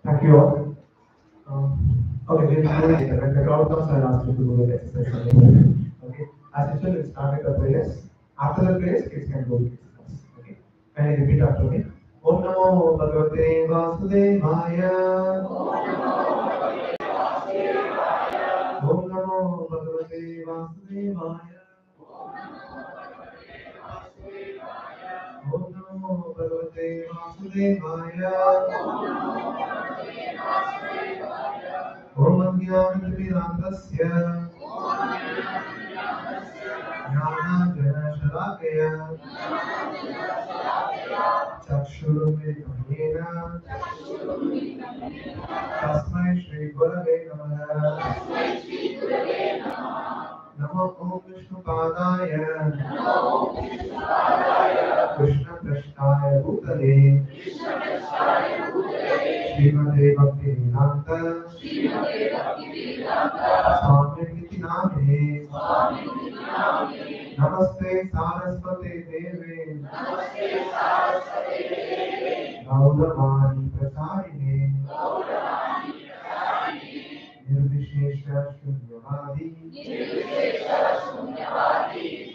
thank you all. Okay, we'll do it later. When the crowd comes, I'll ask you to do the exercise again. Okay, as usual, we'll start with the prayers. After the prayers, kids can go with kids. Okay, can you repeat after me? Om Namo Bhagavate Vasudevaya. Om Namo Bhagavate Vasudevaya. Om Namo Bhagavate Vasudevaya. Om Ajnanatimirandasya Jnananjana Shalakaya Chakshurumilitamena Tasmai Shri Gurave Namaha. Namo Om Vishnu Padaya Krishna Krishnaya Bhutale Srimate Bhakti Vedanta Swami Niti Name Namaste Saraswate Deve Gauravani Prasarine Nirvishesha Shunyavadi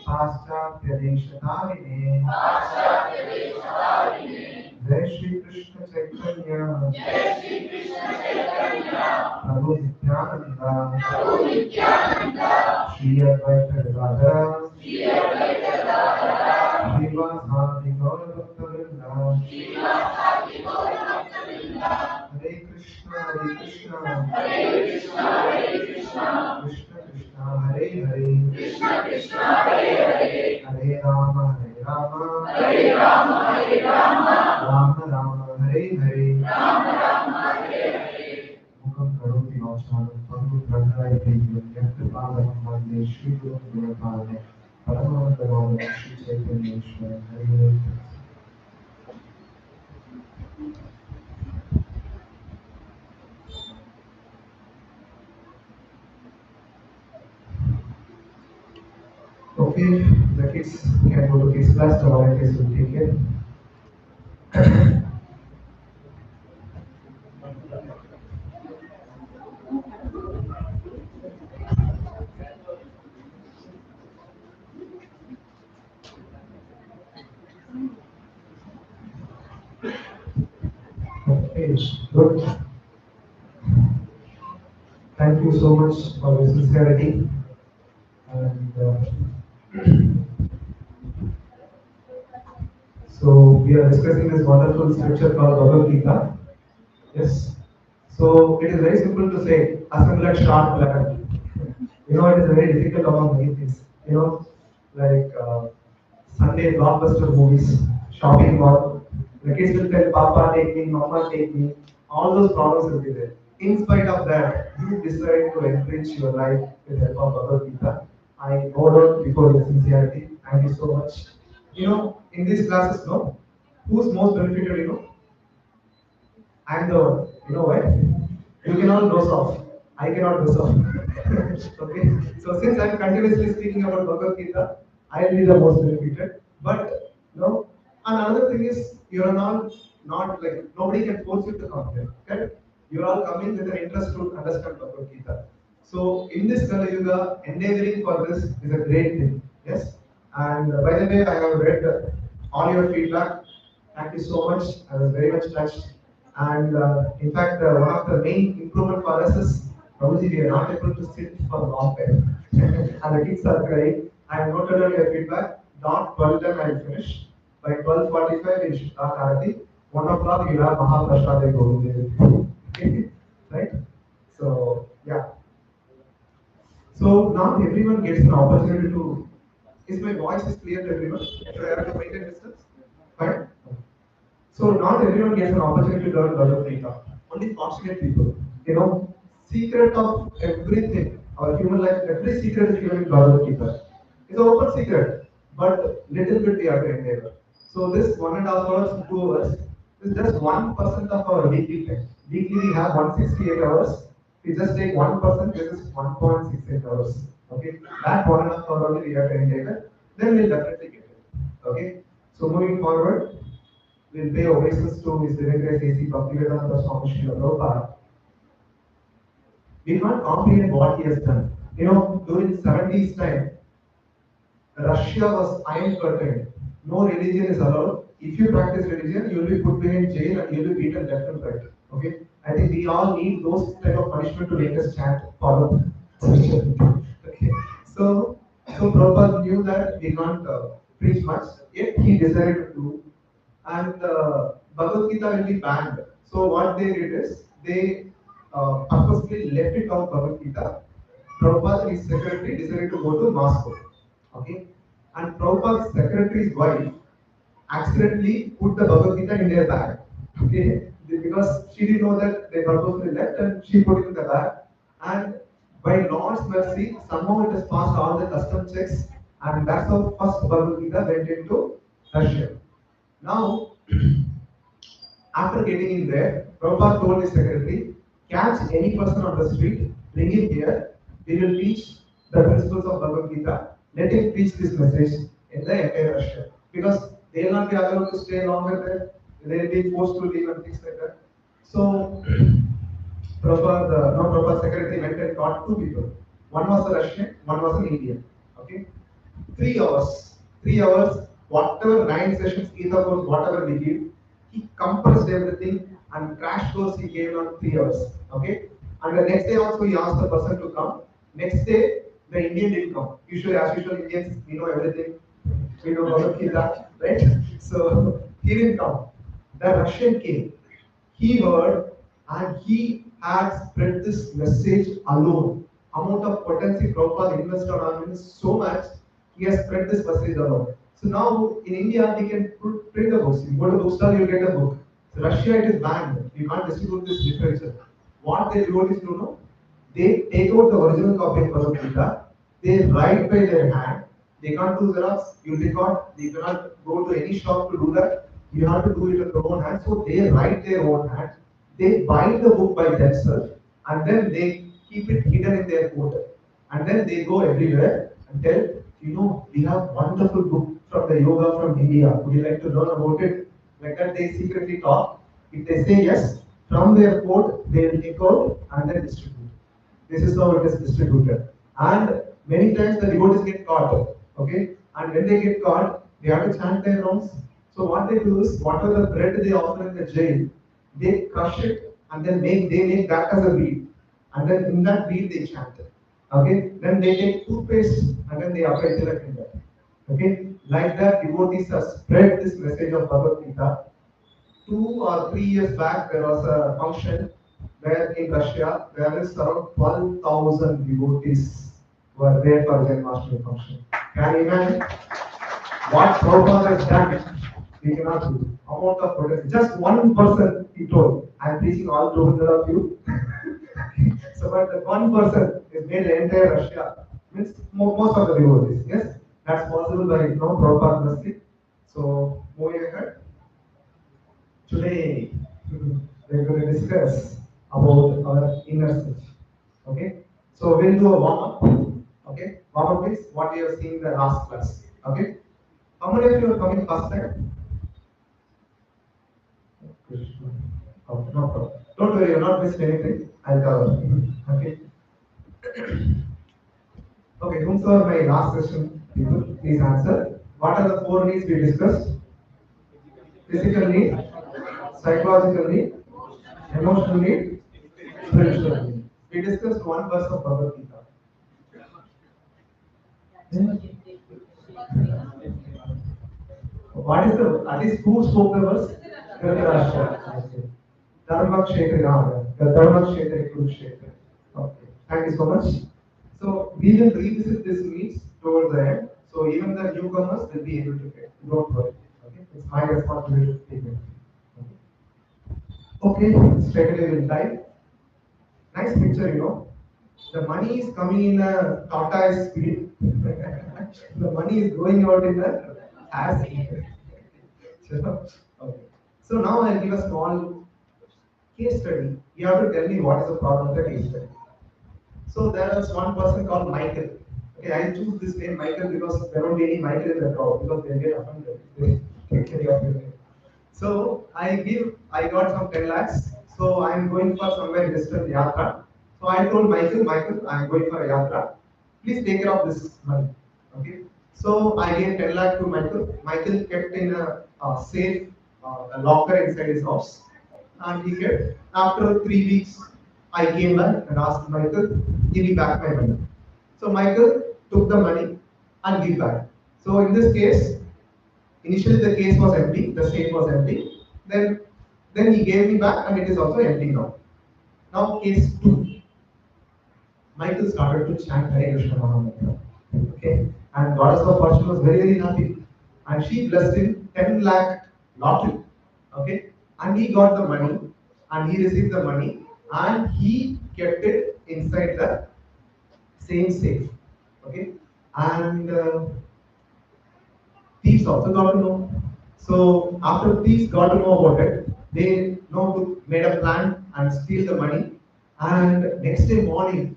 Paschatya Deshatarine Jai Shri Krishna Chaitanya Prabhu Nityananda Shri Advaita Gadadhara Srivasadi Gaurabhakta Hare Krishna Krishna Krishna Hare Hare Hare Rama Rama Rama Hare Hare Mukam Karoti Vacharam Pangu Pranaya Devyam Yakta Padam Vande Shri Guru Gurapade Paramananda Shri Chaitanya Ishwara Hare Hare. Okay, the kids can go to kids class, the volunteers will take it. Okay, good. Thank you so much for your sincerity. And so we are discussing this wonderful scripture called Bhagavad Gita. Yes. So it is very simple to say, assemble at sharp 11. You know, it is very difficult among many things. You know, like Sunday blockbuster movies, shopping mall. The kids will tell, Papa take me, Mama take me. All those problems will be there. In spite of that, you decide to enrich your life with the help of Bhagavad Gita. I bowed out before your sincerity. Thank you so much. You know, in these classes, no, who's most benefited, you know? I'm the one. You know why? You cannot doze off. I cannot doze off. Okay. So since I'm continuously speaking about Bhagavad Gita, I'll be the most benefited. But you know, and another thing is you're not like nobody can force you to come here. Okay? You're all coming with an interest to understand Bhagavad Gita. So in this Kali Yuga, endeavoring for this is a great thing. Yes. And by the way, I have read all your feedback. Thank you so much. I was very much touched. And in fact, one of the main improvement for us is Prabhuji, we are not able to sit for a long time. And the kids are crying. I have noted down your feedback. Dot 12 time I will finish. By 12:45 we should start Arati. 1 o'clock you will have Mahaprasad Govinda. Right? So yeah. So now everyone gets an opportunity to. Is my voice is clear to everyone? Should I have to maintain distance? Fine. So not everyone gets an opportunity to learn Bhagavad Gita. Only fortunate people. You know, secret of everything, our human life, every secret is given in Bhagavad Gita. It's an open secret, but little bit we have to endeavor. So this 1.5 hours, 2 hours is just 1% of our weekly time. Weekly we have 168 hours. We just take 1%, this is 1.68 hours. Okay, that 1.5 hour only we have to endeavor. Then we'll definitely get it. Okay, so moving forward. will pay obeisance to His Divine Grace A.C. Bhaktivedanta Swami Srila Prabhupada, we can't comprehend what he has done. You know, during 70s time, Russia was iron curtained. No religion is allowed. If you practice religion, you will be put behind jail and you will be beaten left and right. Okay? I think we all need those type of punishment to make us chant, follow Christianity. Okay? So Prabhupada knew that we can't preach much, yet he decided to do. And Bhagavad Gita will be banned. So what they did is they purposely left it out Bhagavad Gita. Prabhupada and his secretary decided to go to Moscow. Okay, and Prabhupada's secretary's wife accidentally put the Bhagavad Gita in their bag. Okay, because she didn't know that they purposely left, and she put it in the bag. And by Lord's mercy, somehow it has passed all the custom checks, and that's how first Bhagavad Gita went into Russia. Now, after getting in there, Prabhupada told his secretary, catch any person on the street, bring him here, we will teach the principles of Bhagavad Gita, let him preach this message in the entire Russia. Because they will not be allowed to stay longer there, they will be forced to leave and things like that. So, Prabhupada secretary went and taught two people. One was a Russian, one was an Indian. Okay? 3 hours. 3 hours, whatever 9 sessions, either course, whatever we give, he compressed everything and crash course he gave on 3 hours. Okay? And the next day also he asked the person to come. Next day, the Indian didn't come. Usually, as usual, Indians, we know everything. We know Bhagavad Gita, right? So he didn't come. The Russian came. He heard and he had spread this message alone. Amount of potency Prabhupada invested on him is so much, he has spread this message alone. So now in India, we can print the books. You go to bookstore, you get a book. So Russia, it is banned. You can't distribute this literature. What they do is, they take out the original copy of Bhagavad Gita, they write by their hand, they can't do Xerox, you record, you cannot go to any shop to do that, you have to do it with your own hand, so they write their own hand, they bind the book by themselves, and then they keep it hidden in their coat. And then they go everywhere and tell, we have wonderful book from the yoga from India, would you like to learn about it? Like that they secretly talk. If they say yes, from their coat, they will take out and then distribute. This is how it is distributed. And many times the devotees get caught. Okay? And when they get caught, they have to chant their rounds. So what they do is, whatever the bread they offer in the jail, they crush it and then they make that as a weed. And then in that weed they chant. Okay? Then they take toothpaste and then they apply tilak in that. Okay? Like that, devotees have spread this message of Bhagavad Gita. 2 or 3 years back, there was a function where in Russia, there is around 12,000 devotees were there for Janmashtami function. Can you imagine what Prabhupada has done? We cannot do. Amount of protest. Just one person he told, I am preaching all 200 of you. So, but the one person is made the entire Russia, means most of the devotees. Yes, that's possible by Prabhupada mercy. So, moving ahead. Today, we're going to discuss about our inner self. Okay? So, we'll do a warm up. Okay? Warm up is what we have seen in the last class. Okay? How many of you are coming first time? Oh, no problem. Don't worry, you're not missing anything. I'll cover. Okay? Okay, whomsoever my last question, people, please answer. What are the 4 needs we discussed? Physical need, psychological need, emotional need, spiritual need. We discussed one verse of Bhagavad Gita. What is the, at least who spoke the verse? Dhritarashtra. Dharma Kshetra, the Dharma Kshetra Kurukshetra. Okay, thank you so much. So we will revisit this needs towards the end. So even the newcomers will be able to get. Don't worry. Okay, it's my responsibility to take it. Okay, straight away we'll dive. Nice picture, The money is coming in a tortoise speed. The money is going out in a as speed. Okay. So now I'll give a small case study. You have to tell me what is the problem of the case study. So there was one person called Michael. Okay, I choose this name Michael because there won't be any Michael in the crowd because they'll get offended. They take care of your name. So I got some 10 lakhs. So I'm going for somewhere distant yatra. So I told Michael, I'm going for a yatra. Please take care of this money. Okay. So I gave 10 lakh to Michael. Michael kept in a safe, a locker inside his house, and he kept. After 3 weeks, I came back and asked Michael, give me back my money. So Michael took the money and give back. So in this case, initially the case was empty, the safe was empty. Then he gave me back and it is also empty now. Now case two. Michael started to chant Hare Krishna Mahamantra. Okay. And Goddess of Fortune was very, very happy. And she blessed him 10 lakh lottery. Okay. And he got the money and he received the money and he kept it inside the same safe. Okay. And thieves also got to know. So after thieves got to know about it, they made a plan and steal the money. And next day morning,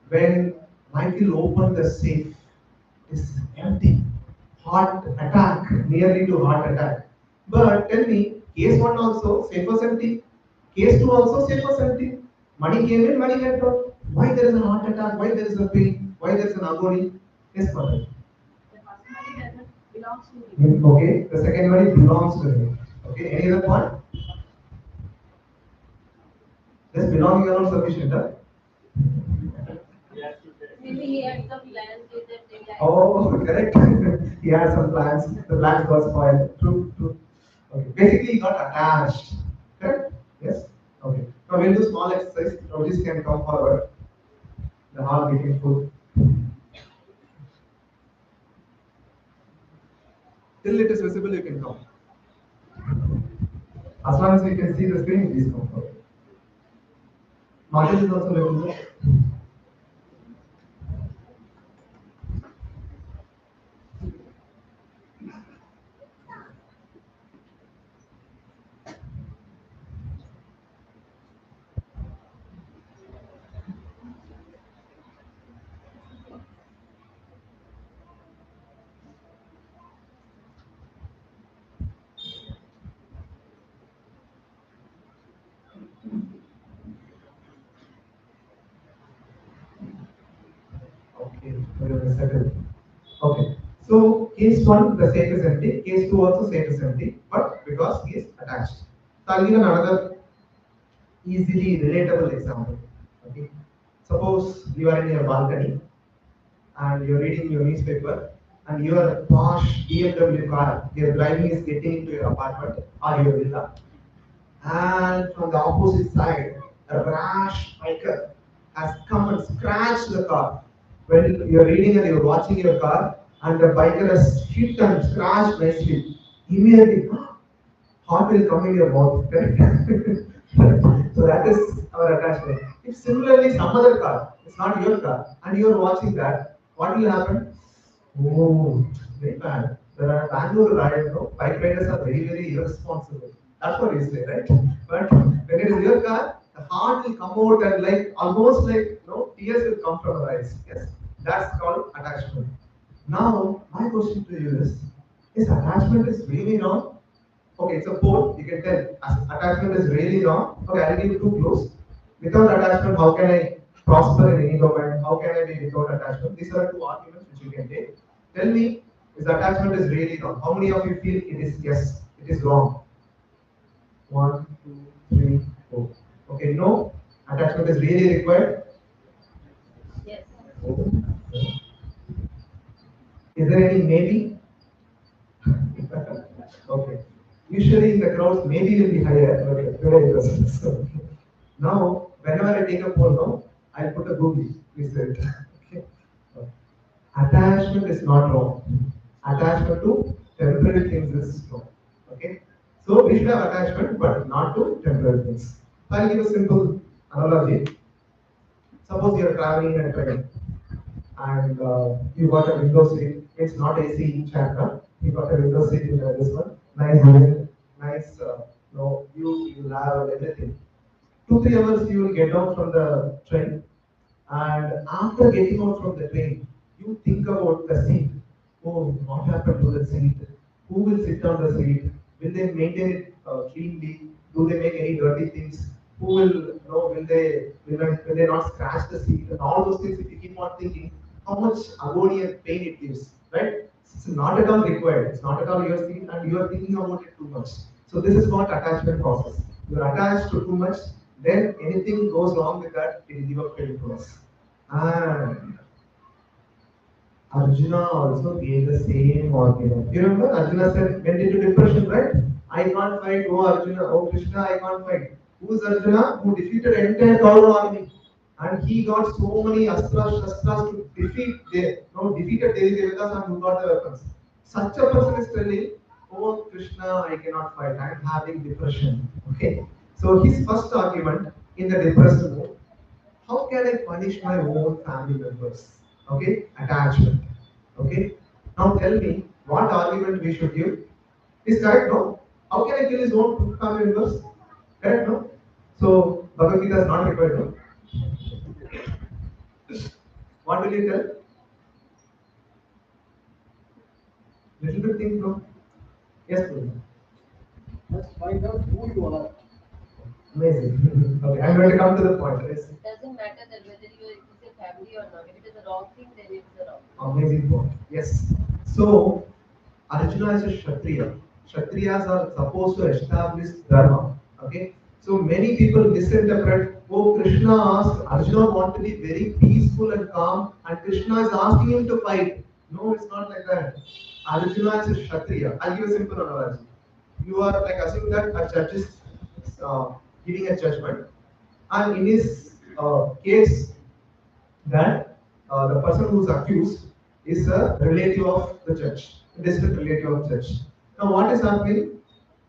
when Michael opened the safe, it's empty. Heart attack, nearly to heart attack. But tell me, case one also safe was empty. Case two also safe was empty. Money came in, money went out. Why there is a heart attack? Why there is a pain? Why there is an agony? Yes, mother. Belongs to him. Okay, the second one belongs to him. Okay, any other point? This belonging are not sufficient, huh? Maybe he had some plans with that they like. Oh, correct. He had some plans. The plans got spoiled. True, true. Okay, basically he got attached. Correct? Yes? Okay. Now we'll do small exercise. Now this can come forward. The hall getting full. Till it is visible, you can come. As long as you can see the screen, please come forward. Margin is also visible. Okay, wait a second. Okay, so case one, the safe is empty. Case two also safe is empty, but because he is attached. So I'll give another easily relatable example. Okay, suppose you are in your balcony and you're reading your newspaper and your posh BMW car, your driving is getting into your apartment or your villa, and from the opposite side, a rash biker has come and scratched the car. When you're reading and you're watching your car, and the biker has hit and scratched nicely, immediately heart will come in your mouth. Correct? So that is our attachment. If similarly some other car, it's not your car, and you're watching that, what will happen? Oh, very bad. There are Bangalore ride, bike riders are very, very irresponsible. That's what you say, right? But when it is your car, the heart will come out and like almost like tears will come from our eyes. Yes, that's called attachment. Now, my question to you is attachment is really wrong? Okay, it's a poll. You can tell attachment is really wrong. Okay, I'll give you two clues. Without attachment, how can I prosper in any domain? How can I be without attachment? These are two arguments which you can take. Tell me, is attachment is really wrong? How many of you feel it is yes? It is wrong. 1, 2, 3, 4. Okay, no. Attachment is really required. Yes. Oh. Is there any maybe? Okay. Usually in the crowds, maybe will be higher, but today it doesn't. So, now, whenever I take a poll, I put a Google. Please say it. Okay. So, attachment is not wrong. Attachment to temporary things is wrong. Okay. So we should have attachment, but not to temporary things. So I'll give a simple analogy. Suppose you are traveling in a train and you got a window seat. It's not AC chapter. You got a window seat in this one. Nice wind, nice view you have and everything. 2 3 hours you will get out from the train, and after getting out from the train, you think about the seat. Oh, what happened to the seat? Who will sit on the seat? Will they maintain it cleanly? Do they make any dirty things? Who will, will they not scratch the seat? And all those things, if you keep on thinking, how much agony and pain it gives, right? It's not at all required. It's not at all your seat, and you are thinking about it too much. So this is what attachment causes. You're attached to too much, then anything goes wrong with that, it will give up credit to us. And Arjuna also gave the same argument. You remember Arjuna said, went into depression, right? I can't fight, oh Arjuna, oh Krishna, I can't fight. Who's Arjuna? Who defeated entire Kaurava army. And he got so many astras, shastras to defeated Devi Devatas and who got the weapons. Such a person is telling, oh Krishna, I cannot fight, I am having depression. Okay. So his first argument in the depressed mood, how can I punish my own family members? Okay, attachment. Okay, now tell me what argument we should give. Is correct, no? How can I kill his own family members? Correct, no? So Bhagavad Gita is not required, no? What will you tell? Little bit think, no? Yes, please. Just find out who you are. Amazing. Okay, I'm going to come to the point. Yes. It doesn't matter that whether you it is a family or not. If it is a wrong thing, then it is a wrong thing. Amazing point. Yes. So Arjuna is a Kshatriya. Kshatriyas are supposed to establish dharma. Okay. So many people misinterpret. Oh, Krishna asked Arjuna want to be very peaceful and calm, and Krishna is asking him to fight. No, it's not like that. Arjuna is a Kshatriya. I'll give a simple analogy. You are like assuming that a judge is giving a judgment, and in his case, that the person who is accused is a relative of the judge, a distant relative of the judge. Now, what is happening?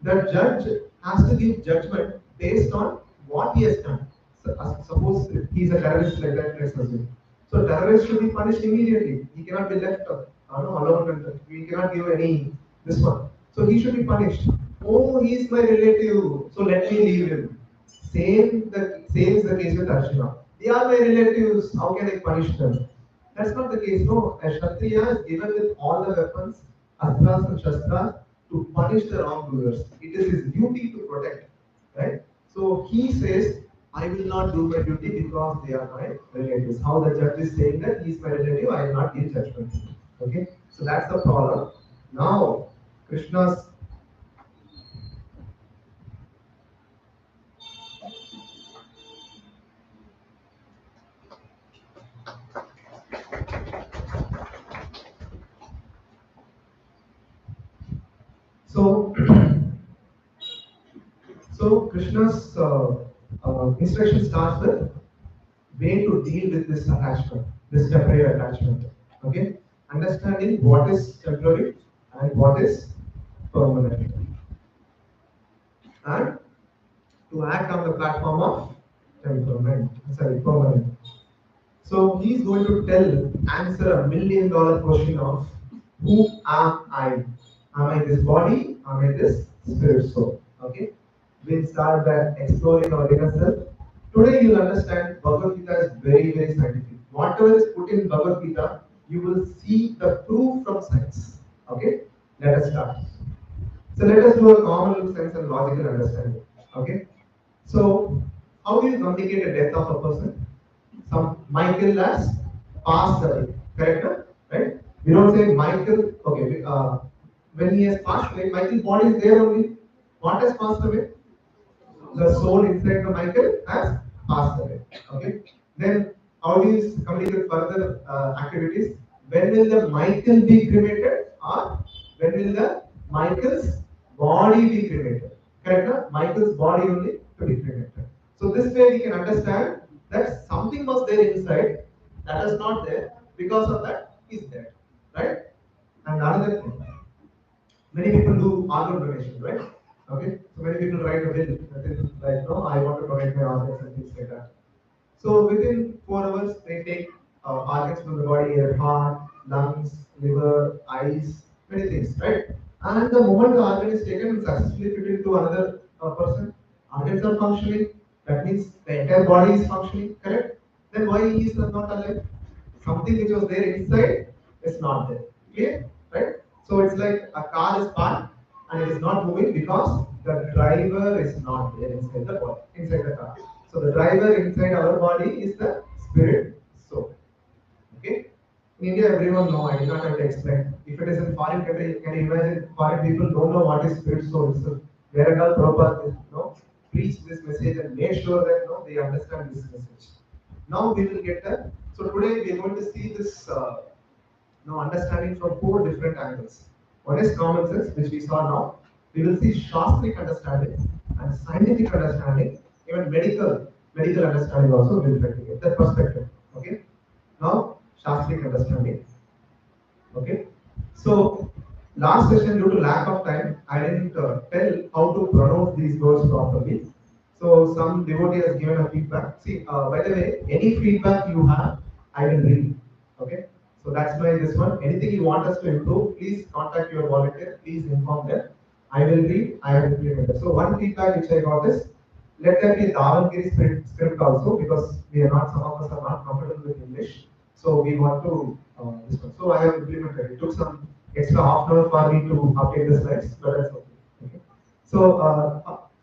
The judge has to give judgment based on what he has done. So, suppose he is a terrorist, like that, let's assume. So, terrorist should be punished immediately. He cannot be left alone, and we cannot give any this one. So, he should be punished. Oh, he is my relative, so let me leave him. Same is the case with Arjuna. They are my relatives. How can I punish them? That's not the case. No, a Kshatriya is given with all the weapons, astras and shastras, to punish the wrongdoers. It is his duty to protect. Right? So he says, I will not do my duty because they are my relatives. How the judge is saying that he is my relative, I will not give judgment. Okay? So that's the problem. Now, Krishna's So, Krishna's instruction starts with way to deal with this attachment, this temporary attachment. Okay, understanding what is temporary and what is permanent, and to act on the platform of permanent. So he's going to answer $1,000,000 question of who am I? Am I this body? Am I this spirit soul? Okay. We'll start by exploring our inner self. Today you'll understand Bhagavad Gita is very, very scientific. Whatever is put in Bhagavad Gita, you will see the proof from science. Okay. Let us start. So let us do a common sense and logical understanding. Okay. So how do you communicate the death of a person? Some Michael has passed away. Correct? Right? We don't say Michael. Okay. When he has passed away, Michael's body is there only. What has passed away? The soul inside the Michael has passed away. Okay. Then how do you communicate further activities? When will the Michael be cremated, or when will the Michael's body be cremated? Correct? Michael's body only to be cremated. So this way we can understand that something was there inside that is not there. Because of that, he's dead. Right? And another thing. Many people do organ donation, right? Okay, so many people write a will, like, no, I want to donate my organs and things like that. So within 4 hours, they take organs from the body, your heart, lungs, liver, eyes, many things, right? And the moment the organ is taken and successfully fitted into another person, organs are functioning. That means the entire body is functioning, correct? Then why he is not alive? Something which was there inside is not there. Clear? Right? So it's like a car is parked and it is not moving because the driver is not there inside the body, inside the car. So the driver inside our body is the spirit soul. Okay? In India, everyone know. I do not have to explain. If it is in foreign country, can you imagine foreign people don't know what is spirit soul? So Verakal Prabhupada, preach this message and make sure that they understand this message. Now we will get that. So today we are going to see this understanding from four different angles. One is common sense, which we saw now. We will see Shastric understanding and scientific understanding, even medical understanding also we will try to get that perspective. Okay. Now Shastric understanding. Okay. So last session, due to lack of time, I didn't tell how to pronounce these words properly. So some devotee has given a feedback. See, by the way, any feedback you have, I will read. Okay. So that's why this one. Anything you want us to improve, please contact your volunteer. Please inform them. I will read. I will implement. So one feedback which I got is, let there be a Davangiri script also, because we are not, some of us are not comfortable with English. So we want to this one. So I have implemented. It took some extra half an hour for me to update the slides, but that's okay. Okay. So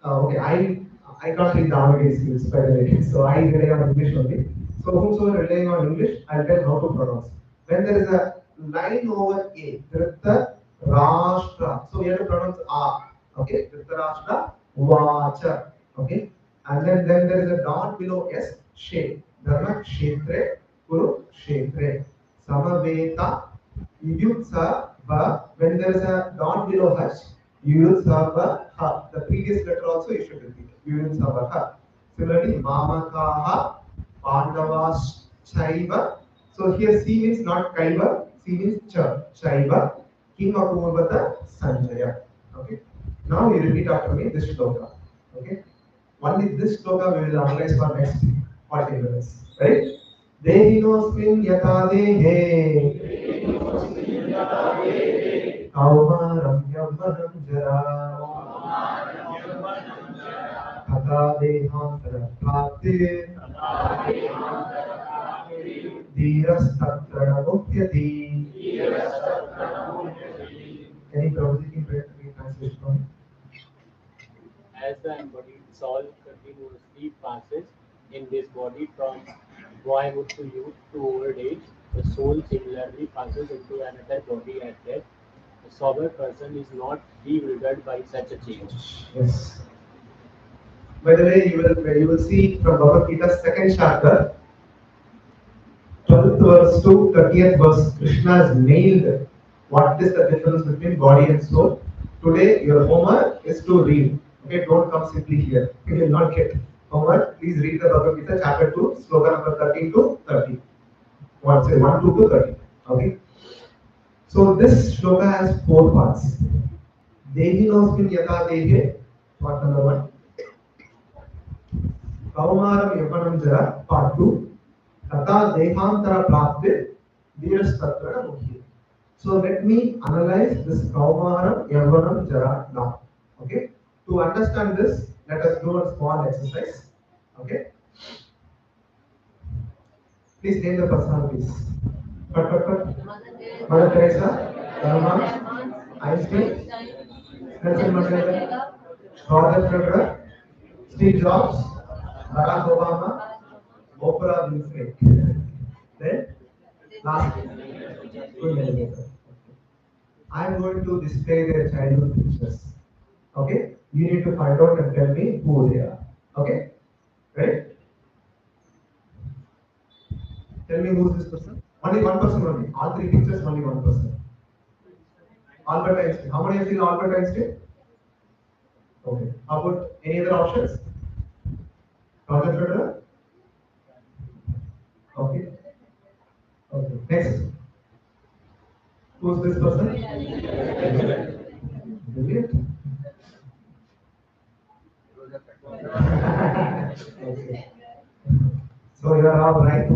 okay, I can't read Davangiri scripts by the way. So I rely on English only. So whomsoever relying on English, I'll tell how to pronounce. When there is a line over A, Dhritta Rashtra. So we have to pronounce A. Okay, Dhritta Rashtra Vacha. Okay, and then there is a dot below S. She. Dharma Kshetre Kuru Kshetre. Samaveta Yudsa Va. When there is a dot below H, Yudsa Va Ha. The previous letter also you should repeat. Yudsa Va Ha. Similarly, Mamakaha Pandavas Chaiva. So here C means not Kaiva, C means Cha. Chaiva Kim Apurvata Sanjaya. Okay. Now you repeat after me this shloka. Okay. Only this shloka we will analyze for next 40 minutes. Right? Dehinosmin yata dehe Kaumaram yavvanam jara Tata dehantara praptir Dhirastatra mukhyati. Any Prabhuji can translation for me? As the embodied soul continuously passes in this body from boyhood to youth to old age, the soul similarly passes into another body at death. A sober person is not bewildered by such a change. Yes. By the way, you will see from Bhagavad Gita's second chapter, 12th verse to 30th verse, Krishna has nailed what is the difference between body and soul. Today, your homework is to read. Okay, don't come simply here. You will not get homework. Please read the Bhagavad Gita, chapter 2, sloka number 13 to 30. 1, 2 to 30. Okay. So this shloka has four parts. Dehinosmin yata dehe, part number 1. Kaumaram yavanam jara, part 2. Tata dehantara praptir, virastatra mukhi. So let me analyze this Kaumaram yavanam jara now. Okay. To understand this, let us do a small exercise. Okay. Please name the personalities. Mother Teresa, Rahman, Einstein, Nelson Mandela, Roger Federer, Steve Jobs, Barack Obama, Oprah Winfrey. Then, last, Queen Elizabeth. I am going to display their childhood pictures. Okay? You need to find out and tell me who they are. Okay? Right? Tell me who is this person? Only one person only. All three pictures, only one person. Albert Einstein. How many of you know Albert Einstein? Okay. How about any other options? Roger Federer? Okay. Okay. Next. Who's this person? Brilliant. Okay. So you are all right.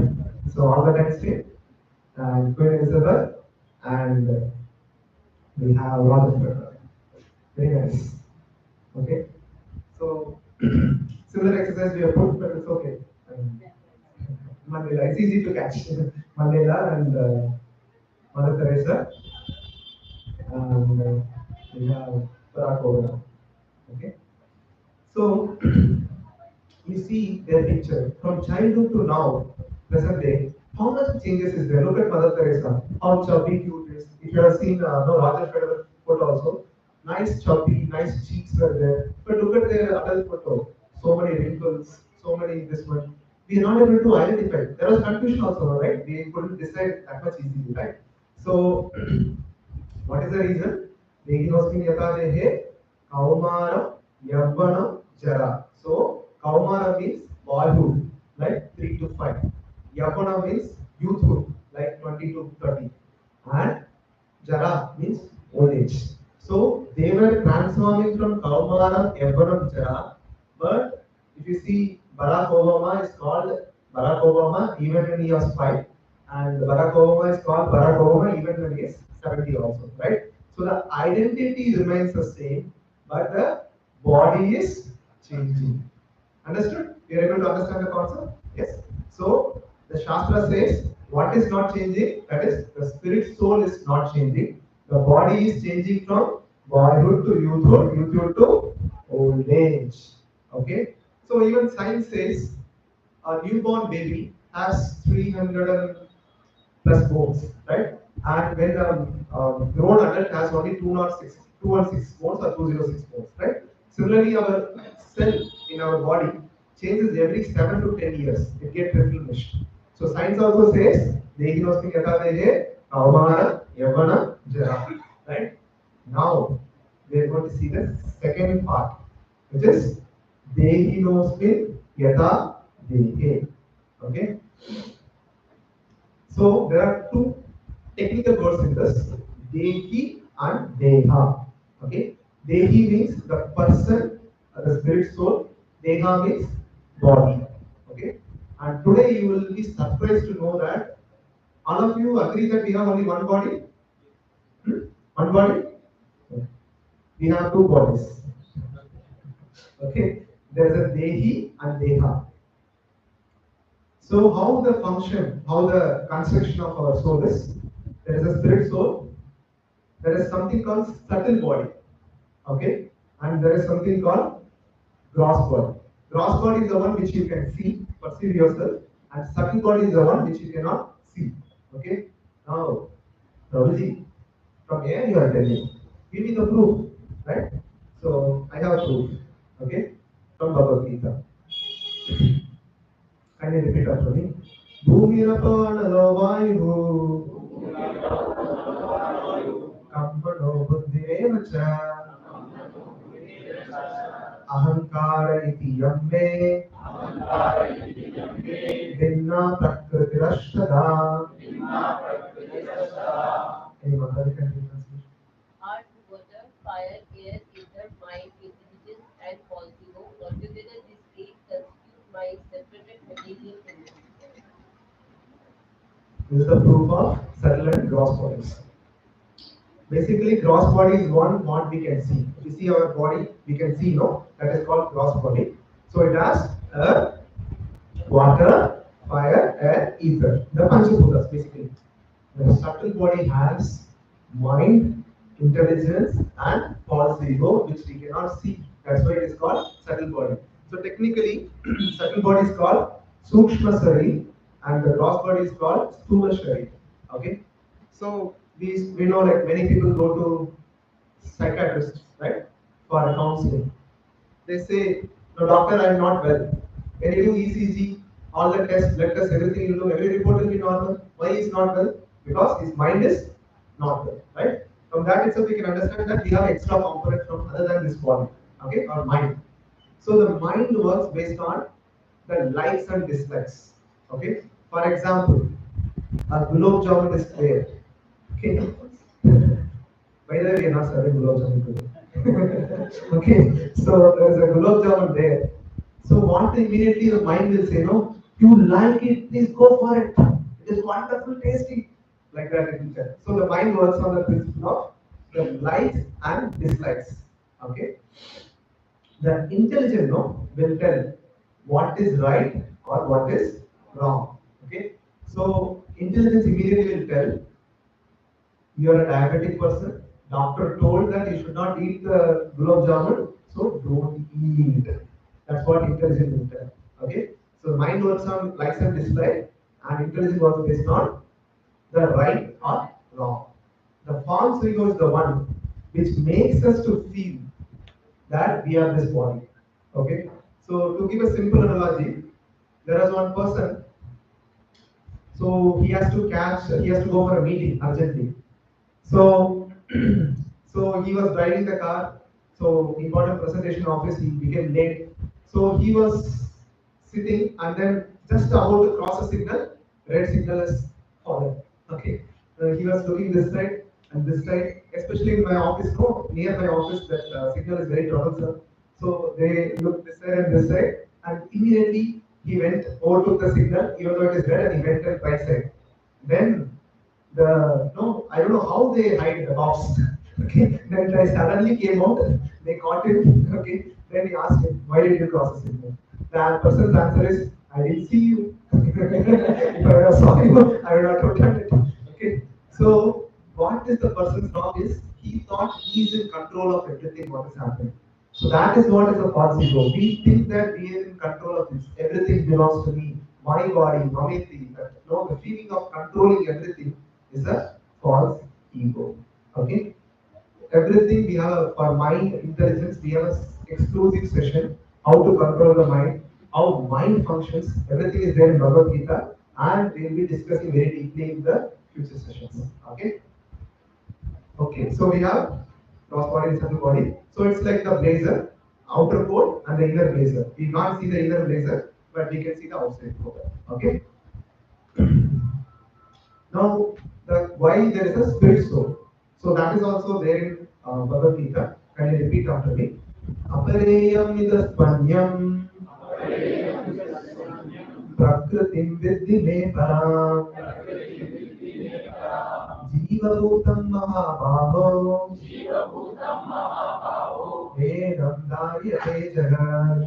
So Albert Einstein and Queen Elizabeth and we have Roger Federer. Very nice. Okay. So similar exercise we have put, but it's okay. Mandela, it's easy to catch. Mandela and Mother Teresa and we have Barack Obama. Okay. So you see their picture from childhood to now, present day. How much changes is there? Look at Mother Teresa. How chubby, cute is. If you have seen no Roger Federer photo also, nice chubby, nice cheeks were there. But look at their adult photo. So many wrinkles, so many this one. We are not able to identify. There was confusion also, right? We couldn't decide that much easily, right? So what is the reason? Dehinosmin yata dehe kaumara yavana jara. So kaumara means boyhood, like 3 to 5. Yavana means youthhood, like 20 to 30. And jara means old age. So they were transforming from kaumara yavana jara. But if you see Barack Obama is called Barack Obama even when he was 5. And Barack Obama is called Barack Obama even when he is 70 also, right? So the identity remains the same, but the body is changing. Understood? You are able to understand the concept? Yes. So the Shastra says what is not changing? That is the spirit soul is not changing. The body is changing from boyhood to youthhood, youthhood to old age. Okay. So even science says a newborn baby has 300 plus bones, right? And when a grown adult has only 206 bones or 206 bones, right? Similarly, our cell in our body changes every 7 to 10 years. It gets replenished. So science also says, Dehinosmin yata dehe, Kaumara, Yavana, Jara. Right? Now, we are going to see the second part, which is Dehinosmin yata dehe. Okay? So there are two technical words in this, Dehi and Deha. Okay, Dehi means the person, the spirit soul. Deha means body. Okay, and today you will be surprised to know that all of you agree that we have only one body. Hmm? One body. We have two bodies. Okay, there is a Dehi and Deha. So how the function, how the construction of our soul is? There is a spirit soul. There is something called subtle body, okay, and there is something called gross body. Gross body is the one which you can see, perceive yourself, and subtle body is the one which you cannot see. Okay. Now, Prabhuji, from here you are telling, give me the proof, right? So I have proof, okay, from Bhagavad Gita. Can you repeat after me? Bhumirapana vayu kampano buddhireva cha ahankara iti yamme भिन्ना प्रकृतिरष्टदा. Anyone other can do translation? Earth, water, fire, air, ether, mind, intelligence, and false ego. Altogether, these eight constitute my separated material elements. This is the proof of subtle and gross bodies. Basically, gross body is one what we can see. If you see our body, we can see, no? That is called gross body. So it has earth, water, fire, air, ether. The Panchbhutas, basically. The subtle body has mind, intelligence, and false ego, which we cannot see. That's why it is called subtle body. So technically, subtle body is called Sukshma Shari, and the gross body is called Sthula Shari. Okay. So we know like many people go to psychiatrists, right, for counseling. They say, no doctor, I am not well. When you do ECG, all the tests, blood tests, everything you do, every report will be normal. Why is not well? Because his mind is not well, right? From that itself, we can understand that we have extra component from other than this body, okay, our mind. So the mind works based on the likes and dislikes, okay. For example, a gulab jamun is there, okay. By the way, we are not serving gulab jamun today. Okay, so there is a gulab jamun there. So what immediately the mind will say, no, you like it, please go for it. It is wonderful, tasty. Like that it will tell. So the mind works on the principle of the likes and dislikes. Okay. The intelligent no will tell what is right or what is wrong. Okay. So intelligence immediately will tell you are a diabetic person. Doctor told that you should not eat the gulab jamun. So don't eat. That's what intelligence is there. Okay. So mind works on likes and dislikes, and intelligence works based on the right or wrong. The false ego is the one which makes us to feel that we are this body. Okay. So to give a simple analogy, there is one person. So he has to go for a meeting urgently. So, so he was driving the car. So important presentation office, he became late. So he was sitting and then just about to cross a signal, red signal is fallen. Okay. He was looking this side and this side, especially in my office. No, near my office, that signal is very troublesome. So they looked this side, and immediately he went overtook the signal, even though it is red, and he went at right side. Then the no, I don't know how they hide the box. Okay, then I suddenly came out, they caught him. Okay, then he asked him, why did you cross the signal? The person's answer is, I didn't see you. If I saw you, I would not have done it. Okay, so what is the person's wrong is he thought he is in control of everything what is happening. So that is what is a false ego. We think that we are in control of this. Everything belongs to me, my body, mamiti. No, the feeling of controlling everything is a false ego. Okay. Everything we have for mind intelligence, we have a exclusive session how to control the mind, how mind functions. Everything is there in Bhagavad Gita, and we will be discussing very deeply in the future sessions. Okay. Okay, so we have cross body and subtle body. So it's like the blazer, outer coat and the inner blazer. We can't see the inner blazer, but we can see the outside coat. Okay. Now, why there is a spirit soul. So that is also there in Bhagavad Gita. Can you repeat after me? Apareyam idaspanyam prakritim vidhi me param जीवभूतं महाभावो वेदं धार्यते जगत्.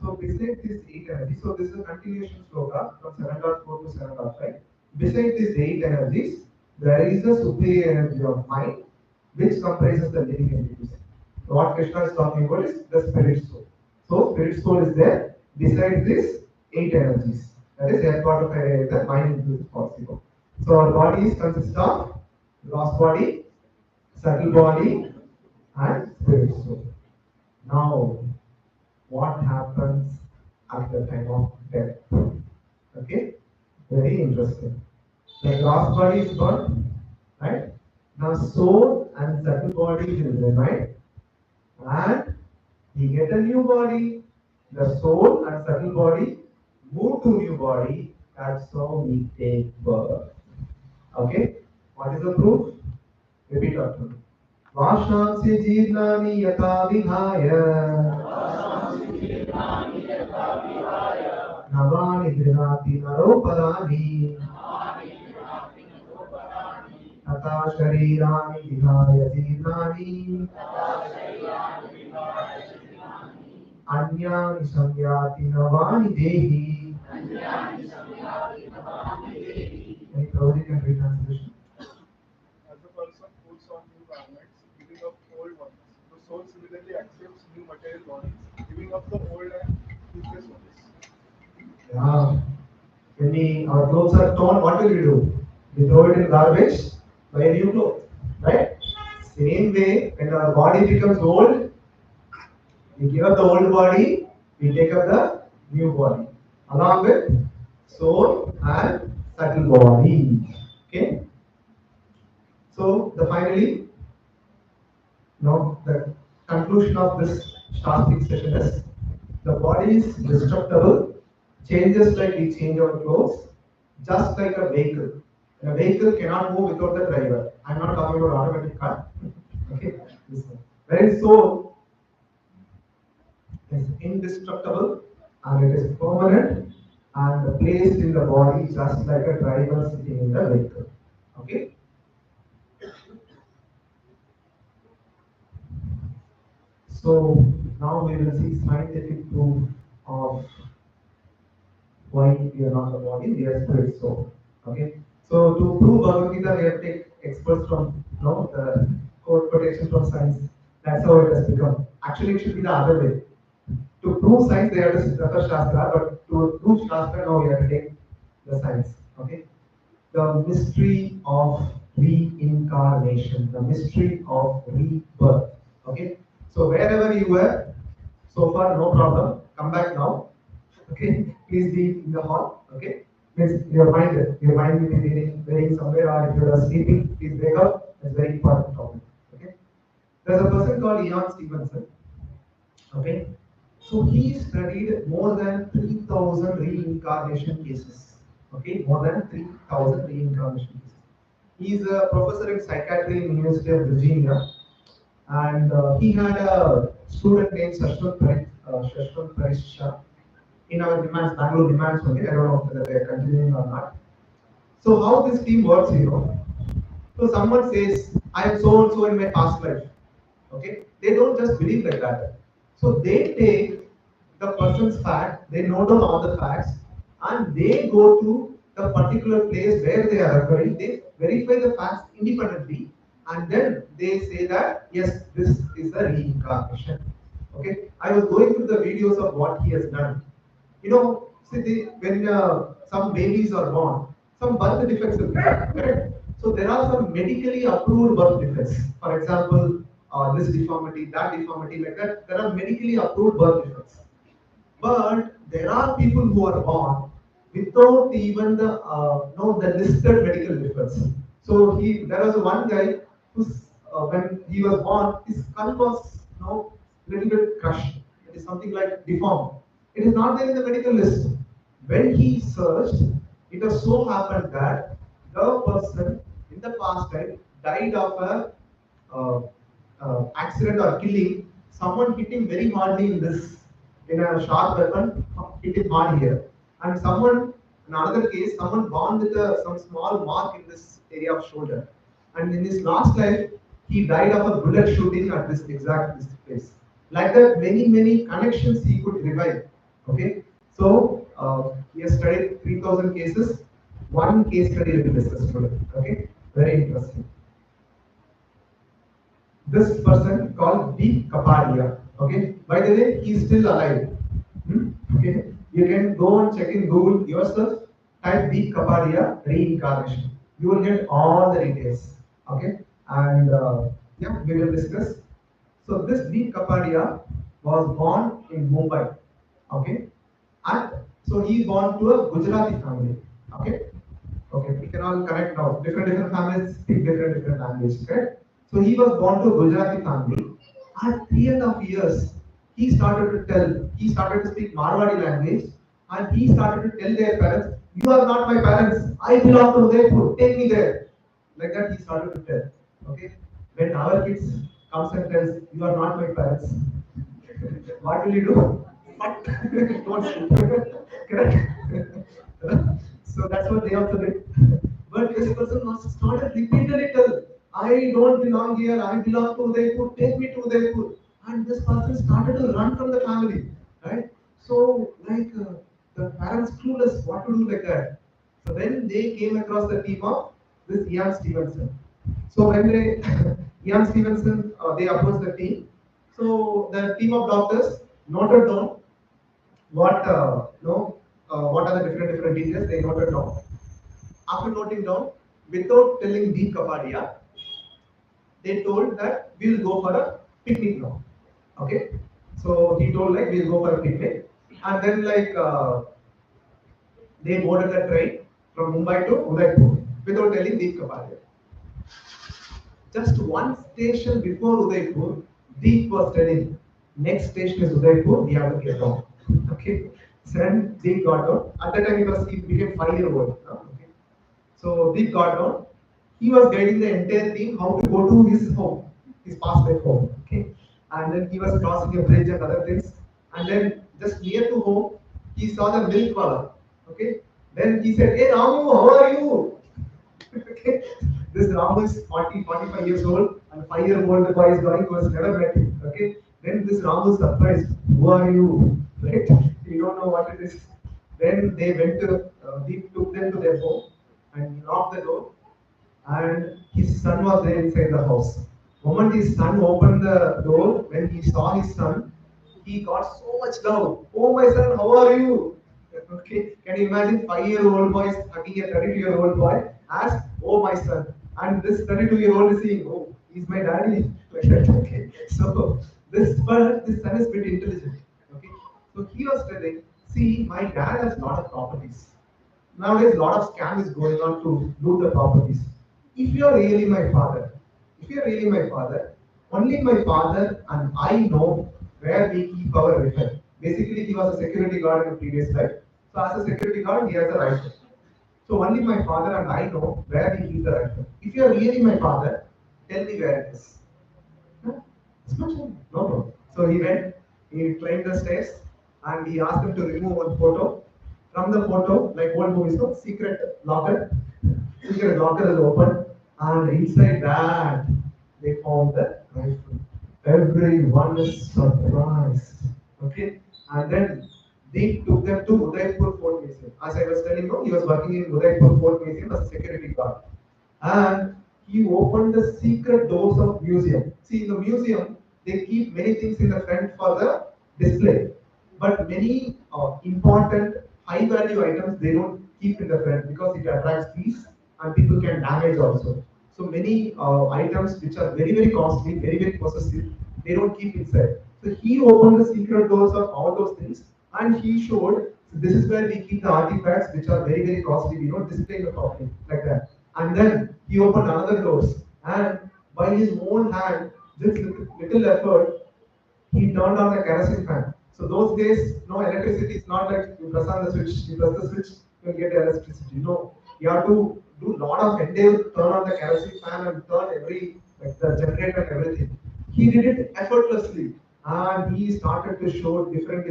So besides this eight energies, so this is a continuation sloka from 7.4 to 7.5. Besides these eight energies, there is the superior energy of mind, which comprises the living entities. So what Krishna is talking about is the spirit soul. So spirit soul is there besides these eight energies. That is the part of the mind is possible. So our bodies consist of gross body, subtle body, and spirit soul. Now, what happens at the time of death? Okay, very interesting. The gross body is gone, right? Now soul and subtle body will remain, and we get a new body. The soul and subtle body move to new body. That's how we take birth. Okay, what is the proof? Repeat after me. Vashamsi जीर्णानि यथा विहाय नवानि गृह्णाति नरोपराणि तथा शरीराणि विहाय जीर्णानि अन्यानि संयाति नवानि देहि. Any Prabhuji can read translation? As a person puts on new garments, giving up old ones, the soul similarly accepts new material bodies, giving up the old and useless ones. Yeah. When our clothes are torn, what will we do? We throw it in garbage, buy a new clothes, right? Same way, when our body becomes old, we give up the old body, we take up the new body, along with soul and subtle body. Okay. So finally, the conclusion of this Shastric session is the body is destructible, changes like we change our clothes, just like a vehicle. A vehicle cannot move without the driver. I'm not talking about automatic car. Okay, this one. Whereas soul is indestructible and it is permanent and placed in the body just like a driver sitting in the vehicle. Okay. So now we will see scientific proof of why we are not the body, we are spirit soul. Okay. So to prove Bhagavad Gita, we have to take experts from the quotation from science. That's how it has become. Actually, it should be the other way. To prove science, they have to refer Shastra, but to prove Shastra, now we have to take the science. Okay? The mystery of reincarnation, the mystery of rebirth. Okay? So wherever you were, so far, no problem. Come back now. Okay? Please be in the hall. Okay? Means your mind will be waiting somewhere, or if you are sleeping, please wake up. It's very important topic. Okay? There's a person called Ian Stevenson. Okay, so he studied more than 3,000 reincarnation cases. Okay, more than 3,000 reincarnation cases. He's a professor in psychiatry in University of Virginia, and he had a student named Session-2 in our demands, Bangalore demands only. I don't know whether they are continuing or not. So how this team works, So someone says, I am so and so in my past life. Okay, they don't just believe like that. So they take the person's fact, they note down all the facts, and they go to the particular place where they are referring. They verify the facts independently, and then they say that yes, this is a reincarnation. Okay, I was going through the videos of what he has done. See, when some babies are born, some birth defects will be there, correct? So there are some medically approved birth defects. For example, this deformity, that deformity, like that. There are medically approved birth defects. But there are people who are born without even the listed medical defects. So there was one guy who's when he was born, his skull was little bit crushed. It is something like deformed. It is not there in the medical list. When he searched, it has so happened that the person in the past time died of a uh, accident or killing. Someone hit him very hardly in a sharp weapon, hit him hard here. And in another case, someone born with some small mark in this area of shoulder. And in his last life, he died of a bullet shooting at this place. Like that, many connections he could revive. Okay, so he has studied 3,000 cases. One case study will be discussed today. Okay, very interesting. This person called Deep Kapadia. Okay, by the way, he's still alive. Okay, you can go and check in Google yourself. Type Deep Kapadia reincarnation. You will get all the details. Okay, and yeah, we will discuss. So this Deep Kapadia was born in Mumbai. Okay, and so he born to a Gujarati family. Okay, okay, we can all connect now. Different families speak different language, right? So he was born to a Gujarati family. At 3.5 years, he started to speak Marwadi language, and he started to tell their parents, "You are not my parents. I belong to Udaipur. Take me there." Like that, he started to tell. Okay, when our kids comes and tells, "You are not my parents," what will you do? What? Don't sleep. Correct? So that's what they also did. But this person was started repeatedly tell, I don't belong here, I belong to Udaipur, take me to Udaipur. And this person started to run from the family. Right? So the parents clueless what to do like that. So then they came across the team of this Ian Stevenson. So when they Ian Stevenson they approached the team. So the team of doctors noted down what are the different details they noted down. After noting down, without telling Deep Kapadia, they told that we'll go for a picnic now. Okay, so he told like we'll go for a picnic, and then they boarded the train from Mumbai to Udaipur without telling Deep Kapadia. Just one station before Udaipur, Deep was telling, next station is Udaipur, we have to get down. Okay. So then Deep got down. At that time he became 5 years old. Okay. So Deep got down. He was guiding the entire team how to go to his home, his past life home. Okay. And then he was crossing a bridge and other things. And then just near to home, he saw the milk wala. Okay. Then he said, Hey Ramu, how are you? Okay. This Ramu is 45 years old, and 5-year-old boy is going who has never met him. Okay. Then this Ramu is surprised. Who are you? Right? You don't know what it is. Then they went to, he took them to their home and knocked the door, and his son was there inside the house. Moment his son opened the door, when he saw his son, he got so much love. Oh my son, how are you? Okay, can you imagine 5-year-old boy hugging a 32-year-old boy as, oh my son, and this 32-year-old is saying, oh, he's my daddy. Like that. Okay, so this son is pretty intelligent. Okay, so he was telling, see, my dad has a lot of properties. Nowadays, a lot of scam is going on to loot the properties. If you are really my father, if you are really my father, only my father and I know where we keep our rifle. Basically, he was a security guard in the previous life. So, as a security guard, he has a rifle. So, only my father and I know where we keep the rifle. If you are really my father, tell me where it is. Huh? It's much more. No problem. So he went, he climbed the stairs, and he asked him to remove one photo. From the photo, like old movies, no? Secret locker. Secret locker is open, and inside that, they found the rifle. Everyone is surprised. Okay? And then they took them to Udaipur Fort Museum. As I was telling you, he was working in Udaipur Fort Museum as a security guard. And he opened the secret doors of museum. See, in the museum, they keep many things in the front for the display, but many important high value items they don't keep in the front because it attracts thieves and people can damage also. So many items which are very very costly, very very possessive, they don't keep inside. So he opened the secret doors of all those things and he showed this is where we keep the artifacts which are very very costly. We don't display the property like that. And then he opened another doors and by his own hand, with little effort, he turned on the kerosene fan. So those days, no electricity is not like you press on the switch, you press the switch, you will get electricity. No, you have to do lot of endeavor, turn on the kerosene fan and turn every like the generator and everything. He did it effortlessly, and he started to show different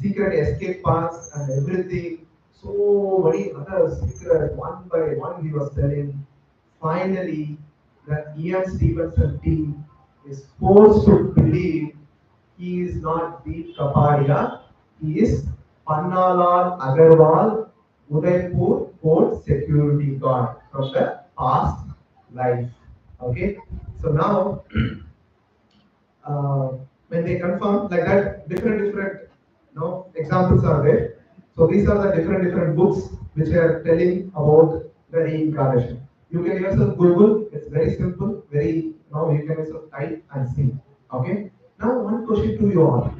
secret escape paths and everything. So many other secret one by one he was telling. Finally, the Ian Stevenson team is forced to believe he is not Deep Kapadia, he is Pannalal Agarwal, Udaipur Port Security Guard from the past life. Okay, so now uh, when they confirm like that, different examples are there. So these are the different books which are telling about the reincarnation. You can yourself Google. It's very simple. Very you can yourself type and see. Okay. Now one question to you all.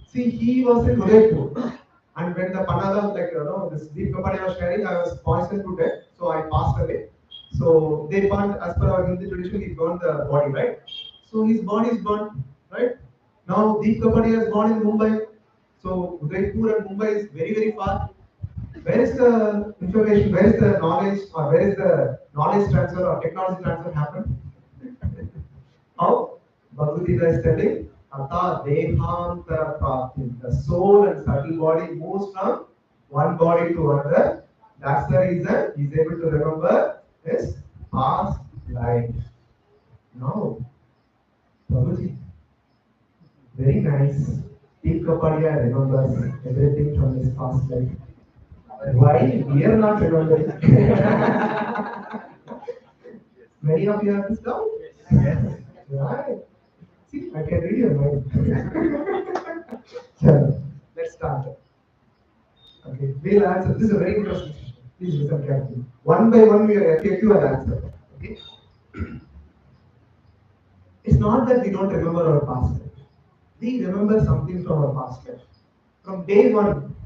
See, he was in Udaipur, and when the Panathur, like this deep company was sharing, I was poisoned to death, so I passed away. So they burned, as per our Hindu tradition, he burned the body, right? So his body is burnt, right? Now Deep Kapadi is born in Mumbai, so Udaipur and Mumbai is very very far. Where is the information? Where is the knowledge, or where is the knowledge transfer or technology transfer happen? How? Bhagavad Gita is telling, Ata Dehantara Prapti. The soul and subtle body moves from one body to another. That's the reason he is able to remember his past life. Now, Babuji, very nice. Deep Kapadia remembers everything from his past life. Why we are not remembering? Many of you have this doubt? Yes. Right. See, I can read your mind. So, let's start. Okay, we'll answer. This is a very interesting question. Please listen carefully. One by one, we are FAQ and answer. Okay. It's not that we don't remember our past life. We remember something from our past life. From day one,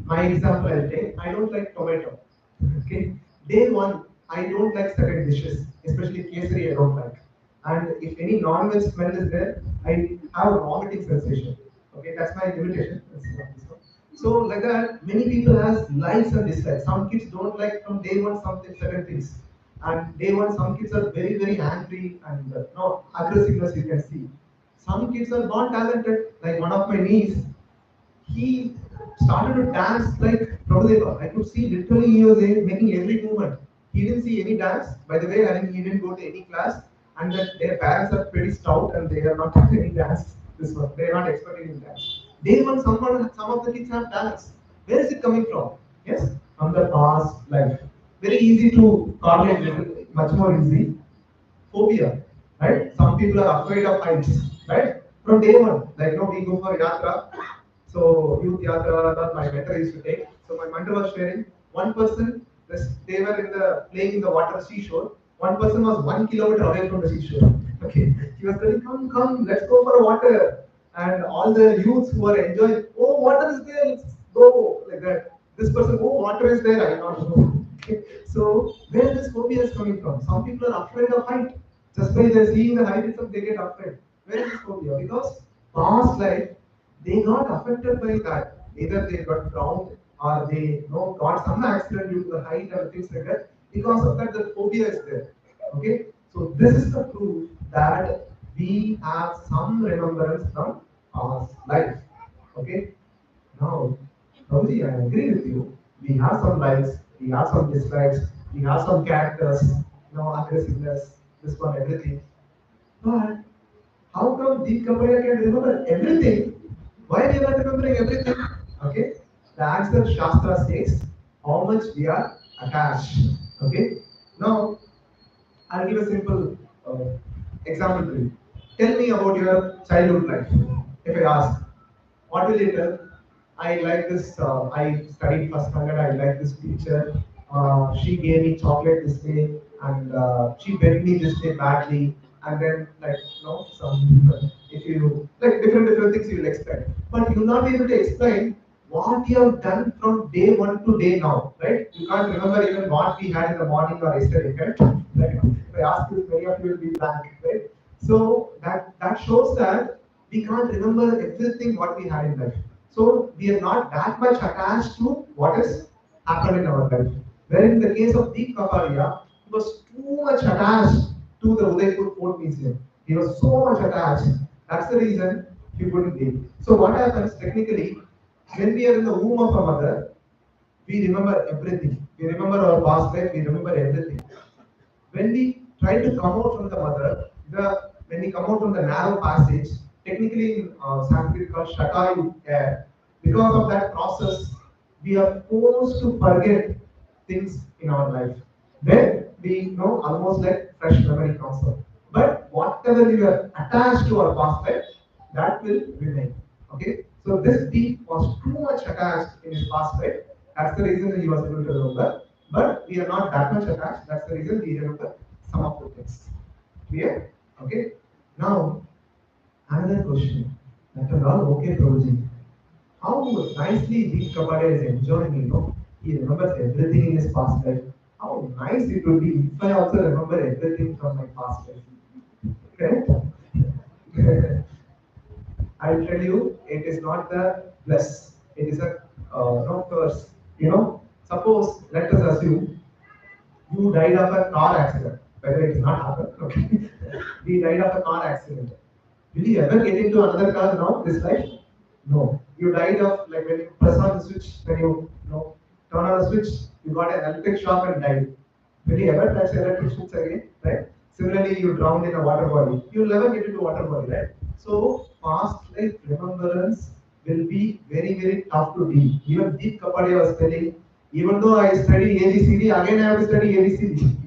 my example I'll take. I don't like tomato. Okay. Day one, I don't like certain dishes, especially kesari. I don't like. And if any non-veg smell is there, I have a vomiting sensation. Okay, that's my limitation. So like that, many people has likes and dislikes. Some kids don't like from day one something certain things, and day one some kids are very very angry and no aggressiveness you can see. Some kids are born talented. Like one of my niece, he started to dance like Prabhudeva. I could see literally he was making every movement. He didn't see any dance. By the way, I think he didn't go to any class, and that their parents are pretty stout and they are not doing any dance. This one, they are not expert in dance. They want some of the kids have talents. Where is it coming from? Yes, from the past life. Very easy to correlate, much more easy. Phobia, right? Some people are afraid of heights, right? From day one, like we go for yatra. So youth yatra that my mentor used to take. So my mentor was sharing. One person, they were playing in the water seashore. One person was 1 kilometer away from the seashore. Okay, he was telling, "Come, come, let's go for a water." And all the youths who were enjoying, "Oh, water is there, let's go," like that. This person, "Oh, water is there, I don't know." Okay. So where this phobia is coming from? Some people are afraid of height. Just by they're seeing the height itself, they get afraid. Where is this phobia? Because past life, they got affected by that. Either they got drowned or they got some accident due to the height and things like that. Because of that, the phobia is there. Okay. So this is the proof that we have some remembrance from past life. Okay. Now, Prabhuji, I agree with you. We have some likes, we have some dislikes, we have some characters, aggressiveness, this one, everything. But how come Deep Kapaya can remember everything? Why we are not remembering everything? Okay, the answer Shastra says how much we are attached. Okay, now I'll give a simple example to you. Tell me about your childhood life. If I ask, what will you tell? I like this. I studied first standard. I like this teacher. She gave me chocolate this day, and she begged me this day badly. And then, like, some if you like different things you will expect, but you will not be able to explain what you have done from day one to day now, right? You can't remember even what we had in the morning or yesterday, correct? Like, if I ask you, many of you will be blank, right? So that shows that we can't remember everything what we had in life. So we are not that much attached to what has happened in our life. Where in the case of Deep Kapadia, he was too much attached to the Udaipur Fort Museum. He was so much attached. That's the reason he couldn't leave. So what happens technically, when we are in the womb of a mother, we remember everything. We remember our past life, we remember everything. When we try to come out from the mother, when we come out from the narrow passage, technically in Sanskrit called Shatayu air, because of that process, we are forced to forget things in our life. Then we know almost like fresh memory comes out. But whatever you are attached to our past life, that will remain. Okay? So this deep was too much attached in his past life. That's the reason he was able to remember. But we are not that much attached. That's the reason we remember some of the things. Clear? Okay? Now, another question. After all, okay, Prabhuji. How nicely Deep Kapadia is enjoying, He remembers everything in his past life. How nice it would be if I also remember everything from my past life. Correct? I'll tell you, it is not the bless. It is a no curse. Suppose, let us assume you died of a car accident. Whether it is not happened, okay. We died of a car accident. Will you ever get into another car now, this life? No. You died of, like, when you press on the switch, when you turn on the switch, you got an electric shock and died. Will you ever touch electric switch again? Right? Similarly, you drowned in a water body. You'll never get into water body, right? So past life remembrance will be very, very tough to deal. Even Deep Kapadia was telling, even though I study ABCD, again I have to study ABCD.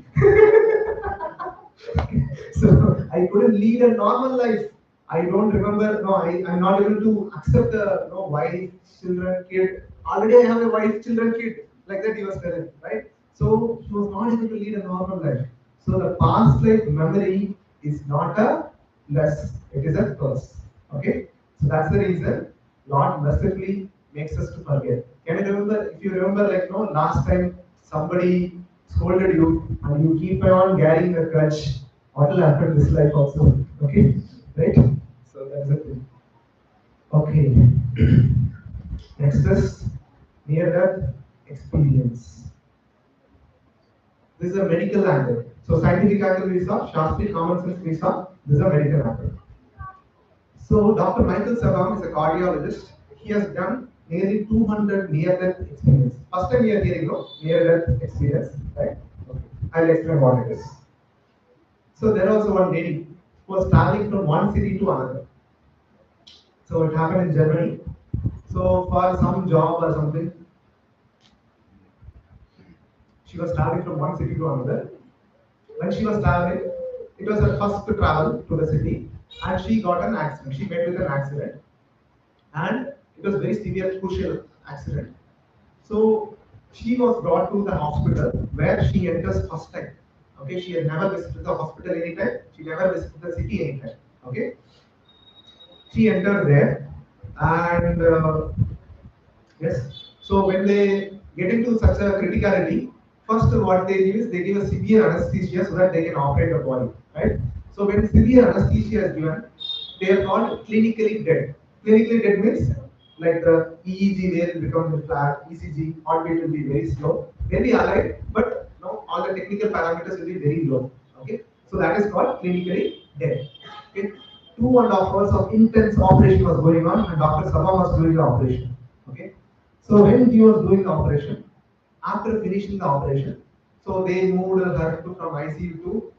So I couldn't lead a normal life. I don't remember, no, I'm not able to accept the wife, children, kid. Already I have a wife, children, kid. Like that he was telling, right? So he was not able to lead a normal life. So the past life memory is not a less, it is a curse. Okay? So that's the reason Lord mercifully makes us to forget. Can you remember, if you remember, like, last time somebody scolded you and you keep on carrying the crutch, what will happen in this life also? Okay? Right? So that's the thing. Okay. Next is near death experience. This is a medical angle. So scientific angle we saw, Shastri common sense we saw, this is a medical angle. So Dr. Michael Savam is a cardiologist. He has done nearly 200 near-death experience. First time we are hearing near-death experience, right? Okay. I'll explain what it is. So there was one lady who was traveling from one city to another. So it happened in Germany. So for some job or something, she was traveling from one city to another. When she was traveling, it was her first travel to the city, and she got an accident. She met with an accident, and it was very severe, crucial accident. So she was brought to the hospital where she enters first time. Okay, she had never visited the hospital anytime. She never visited the city anytime. Okay, she entered there, and yes. So when they get into such a criticality, first what they do is they give a severe anesthesia so that they can operate the body, right? So when severe anesthesia is given, they are called clinically dead. Clinically dead means like the EEG wave will become flat, ECG heartbeat will be very slow. They'll be alive, but no, all the technical parameters will be very low. Okay, so that is called clinically dead. Okay, 2.5 hours of intense operation was going on, and Dr. Sabha was doing the operation. Okay, so when he was doing the operation, after finishing the operation, so they moved her to from ICU to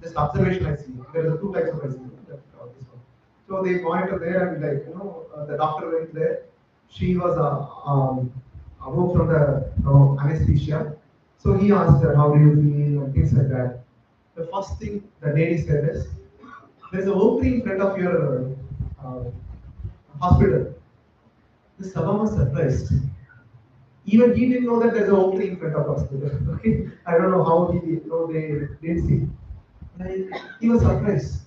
just observation ICU. There are two types of ICU. This one. So they monitor there, and like the doctor went there. She was awoke from the anesthesia. So he asked her, "How do you feel?" and things like that. The first thing the lady said is, "There's a opening in front of your hospital." The Sabha was surprised. Even he didn't know that there's an opening in front of hospital. Okay, I don't know how he they didn't see. Like, he was surprised.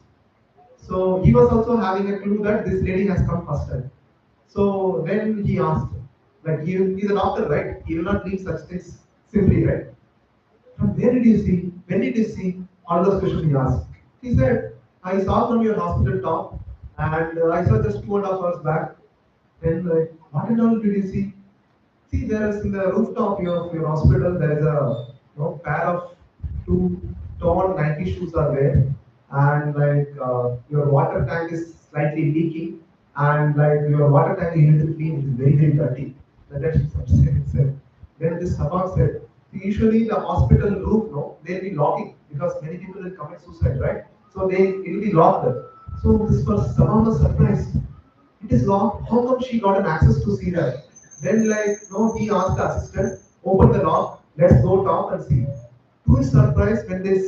So he was also having a clue that this lady has come first time. So when he asked, like he's a doctor, right? He will not leave such things simply, right? From where did you see? When did you see? All those questions he asked. He said, I saw from your hospital top, and I saw just 2.5 hours back. Then, like, what and all did you see? See, there is in the rooftop of your hospital, there is a pair of two torn Nike shoes are there, and like your water tank is slightly leaking, and like your water tank you need to clean, it is very very dirty. That is itself. Then this Sabah said, usually the hospital roof, no, they'll be locking because many people will commit suicide, right? So it will be locked. So this was Sabah was surprised. It is locked. How come she got an access to see that? Then, like, no, he asked the assistant, open the lock, let's go top and see. To his surprise, when they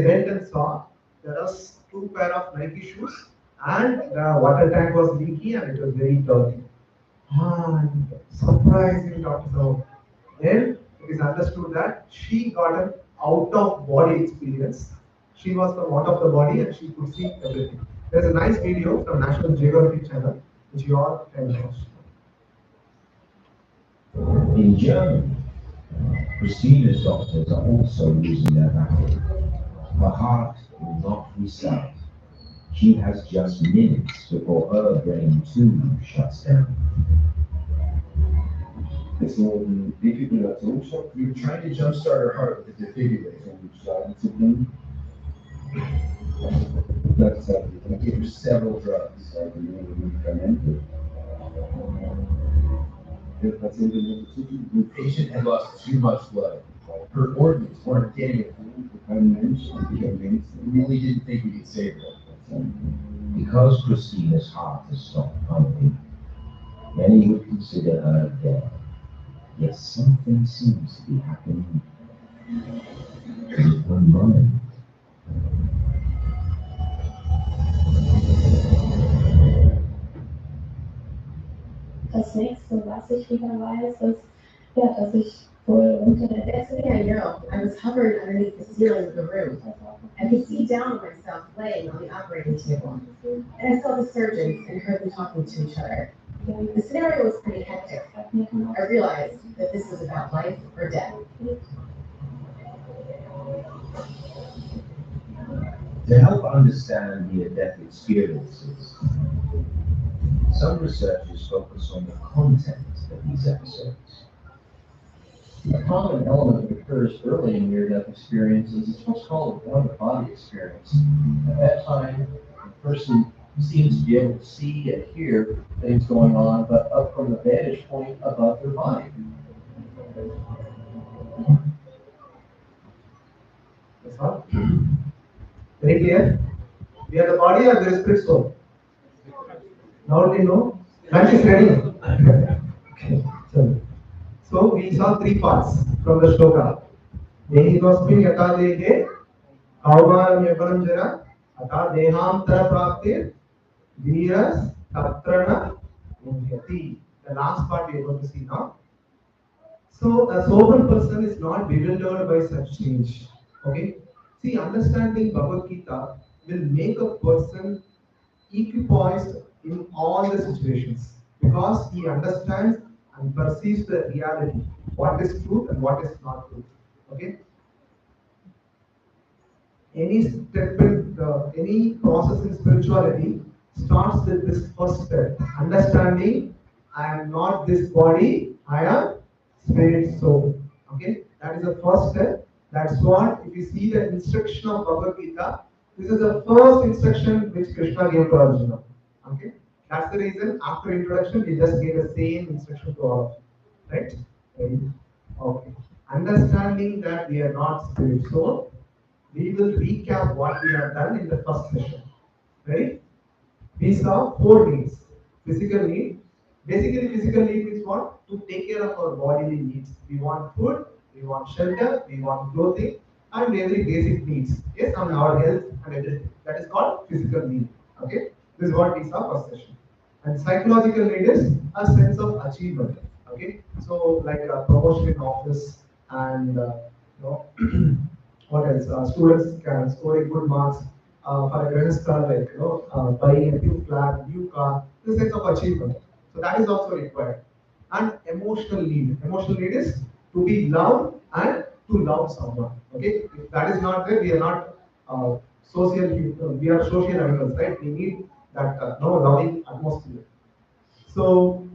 went and saw, there was two pair of Nike shoes, and the water tank was leaky and it was very dirty. And surprising Dr. So. Then it is understood that she got an out of body experience. She was from out of the body and she could see everything. There's a nice video from National Geographic channel which you all can watch. In Germany, Christina's doctors are also losing their battle. Her heart will not restart. She has just minutes before her brain too shuts down. It's un defibrillator. We were trying to jumpstart her heart with a defibrillator. I gave her several drugs. The patient had lost too much blood. Her organs weren't getting it. We really didn't think we could save her. Because Christina's heart has stopped pumping, many would consider her dead. Yet something seems to be happening with her mind. Das nächste, was ich wieder weiß, ist, ja, dass ich wohl unter der Next thing I know, I was hovering underneath the ceiling of the room. I could see down on myself laying on the operating table. And I saw the surgeons and heard them talking to each other. The scenario was pretty hectic. I realized that this was about life or death. To help understand near-death experiences, some researchers focus on the content of these episodes. A common element that occurs early in near-death experiences is what's called an out-of-body experience. At that time, the person seems to be able to see and hear things going on, but up from the vantage point above their body. That's all. Very clear? We are the body or the spirit soul? Now do you know? Lunch is ready. Okay. So we saw three parts from the shloka. Dehi Gosmin Yata Dehe Kaumaram Yapanam Jara, Ata Dehantara Praptir, Veeras Tatrana Muhyati. The last part we are going to see now. So a sober person is not bewildered by such change. Okay? See, understanding Bhagavad Gita will make a person equipoised in all the situations because he understands and perceives the reality, what is truth and what is not truth. Okay? Any step in any process in spirituality starts with this first step, understanding I am not this body, I am spirit soul. Okay, that is the first step. That's what, if you see the instruction of Bhagavad Gita, this is the first instruction which Krishna gave to Arjuna. Okay, that's the reason after introduction we just gave the same instruction to all of you. Right? Right. Okay. Understanding that we are not spirit soul, we will recap what we have done in the first session. Ready? We saw four needs. Physical need. Basically, physical need is what? To take care of our bodily needs. We want food, we want shelter, we want clothing, and every basic needs. Yes, and our health and everything. That is called physical need. Okay? This is what we saw first session. And psychological need is a sense of achievement. Okay? So, like a promotion in office and you know, what else? Students can score a good marks for a grandstand, like buying a new flat, new car. This sense of achievement. So that is also required. And emotional need. Emotional need is to be loved and to love someone. Okay, if that is not there, we are not social. We are social animals, right? We need that no loving atmosphere. So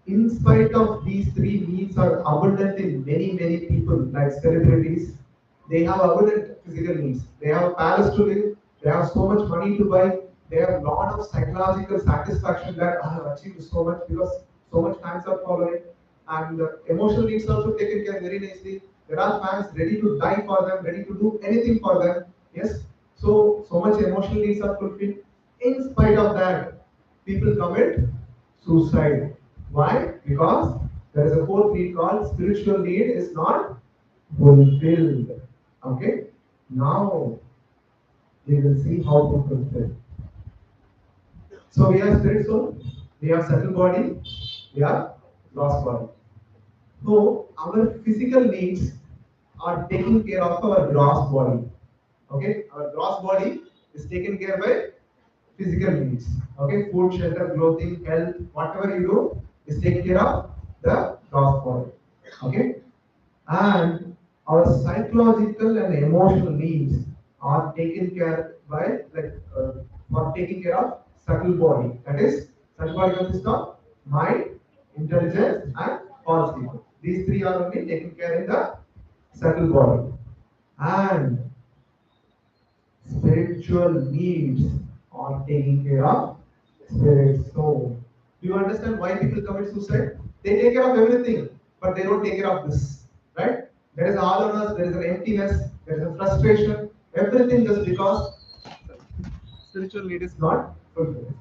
in spite of these three needs are abundant in many people like celebrities, they have abundant physical needs. They have a palace to live, they have so much money to buy, they have a lot of psychological satisfaction that I have achieved so much because so much fans are following, and emotional needs also taken care very nicely. There are fans ready to die for them, ready to do anything for them. Yes, so much emotional needs are fulfilled. In spite of that, people commit suicide. Why? Because there is a fourth need called spiritual need is not fulfilled. Okay? Now we will see how to fulfill. So we have spirit soul, we have subtle body, we have gross body. So our physical needs are taken care of our gross body. Okay? Our gross body is taken care by physical needs. Okay, food, shelter, clothing, health, whatever you do is take care of the gross body. Okay, and our psychological and emotional needs are taken care by are taken care of subtle body. That is, subtle body consists of mind, intelligence, and false ego. These three are only taken care in the subtle body, and spiritual needs are taken care of spirit soul. Do you understand why people commit suicide? They take care of everything, but they don't take care of this. Right? There is a hollowness, there is an emptiness, there is a frustration, everything just because spiritual need is not fulfilled.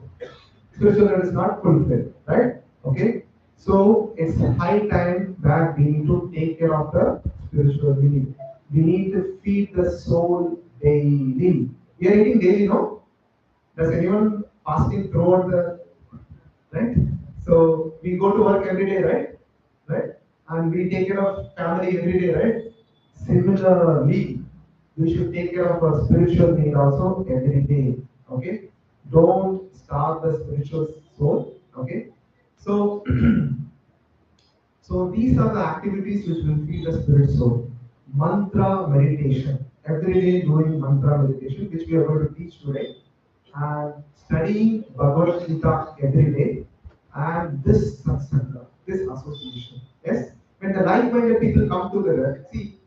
Spiritual need is not fulfilled, right? Okay? So it's high time that we need to take care of the spiritual need. We need to feed the soul daily. We are eating daily, no? Does anyone fasting throughout the right? So we go to work every day, right? Right? And we take care of family every day, right? Similarly, we should take care of our spiritual need also every day. Okay? Don't starve the spiritual soul. Okay? So so these are the activities which will feed the spirit soul. Mantra meditation. Every day doing mantra meditation, which we are going to teach today. And studying Bhagavad Gita every day. And this satsanga, this association. Yes? When the like-minded people come together, see,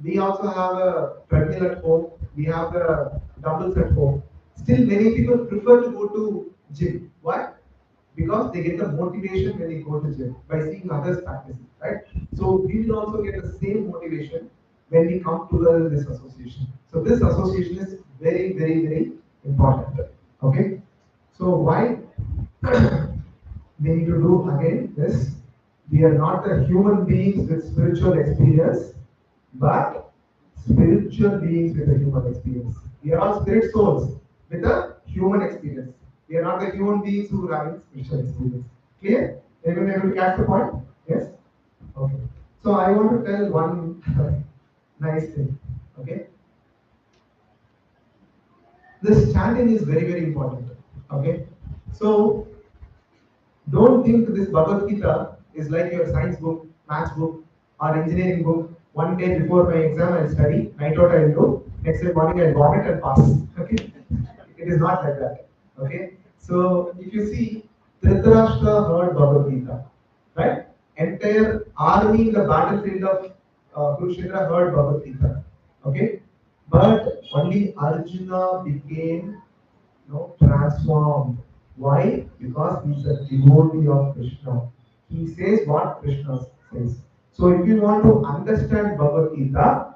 we also have a treadmill at home, we have the dumbbells at home. Still many people prefer to go to gym. Why? Because they get the motivation when they go to gym by seeing others practicing, right? So we will also get the same motivation when we come together in this association. So this association is very important. Okay. So why we need to do again this? We are not the human beings with spiritual experience, but spiritual beings with a human experience. We are all spirit souls with a human experience. We are not the human beings who are having spiritual experience. Clear? Everyone able to catch the point? Yes? Okay. So I want to tell one nice thing. Okay? This chanting is very, very important. Okay? So don't think this Bhagavad Gita is like your science book, maths book, or engineering book. One day before my exam, I'll study, night out I'll do, next day morning I'll vomit and pass. Okay? It is not like that. Okay? So if you see, Dhritarashtra heard Bhagavad Gita, right? Entire army in the battlefield of Kurukshetra heard Bhagavad Gita. Okay? But only Arjuna became transformed. Why? Because he's a devotee of Krishna. He says what Krishna says. So if you want to understand Bhagavad Gita,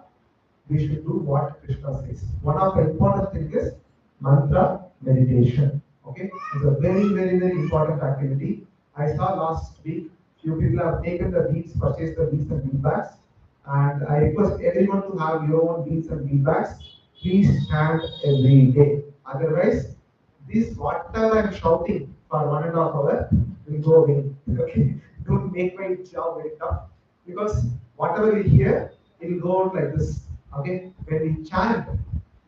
we should do what Krishna says. One of the important things is mantra meditation. Okay, it's a very, very, very important activity. I saw last week few people have taken the beads, purchased the beads and bead bags, and I request everyone to have your own beads and bead bags. Please chant every day. Otherwise, this whatever I'm shouting for 1.5 hours will go away. Okay, don't make my job very tough because whatever we hear will go out like this. Okay, when we chant,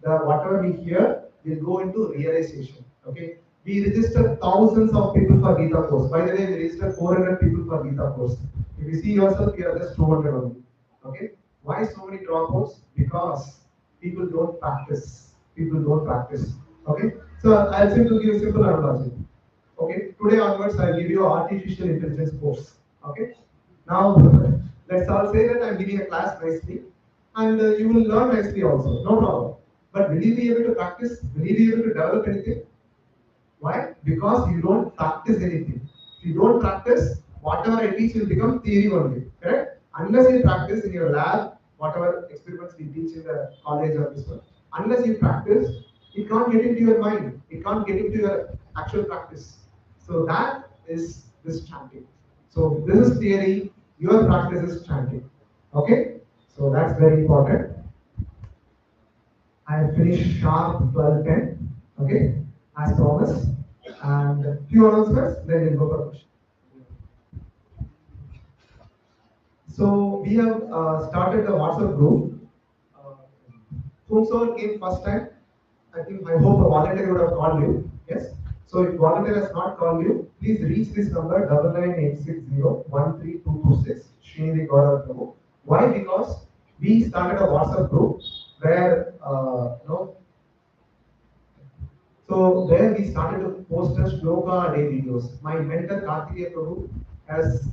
the whatever we hear will go into realization. Okay, we register thousands of people for Gita course. By the way, we register 400 people for Gita course. If you see yourself, we are just 200 only. Okay, why so many dropouts? Because people don't practice. People don't practice. Okay, so I'll simply give a simple analogy. Okay, today onwards I'll give you artificial intelligence course. Okay, now let's all say that I'm giving a class nicely, and you will learn nicely also. No problem. But will you be able to practice? Will you be able to develop anything? Why? Because you don't practice anything. If you don't practice, whatever I teach will become theory only. Correct? Unless you practice in your lab, whatever experiments we teach in the college or this one, unless you practice, it can't get into your mind. It can't get into your actual practice. So that is this chanting. So this is theory. Your practice is chanting. Okay? So that's very important. I finished sharp 12:10. Okay? As promised. And few announcements, then we'll go for questions. So we have started the WhatsApp group. Whomsoever came first time, I hope a volunteer would have called you. Yes. So if volunteer has not called you, please reach this number 9986013226 Srinidhi Gaurav Prabhu. Why? Because we started a WhatsApp group where So there we started to post a shloka day videos. My mentor Kartikeya Prabhu has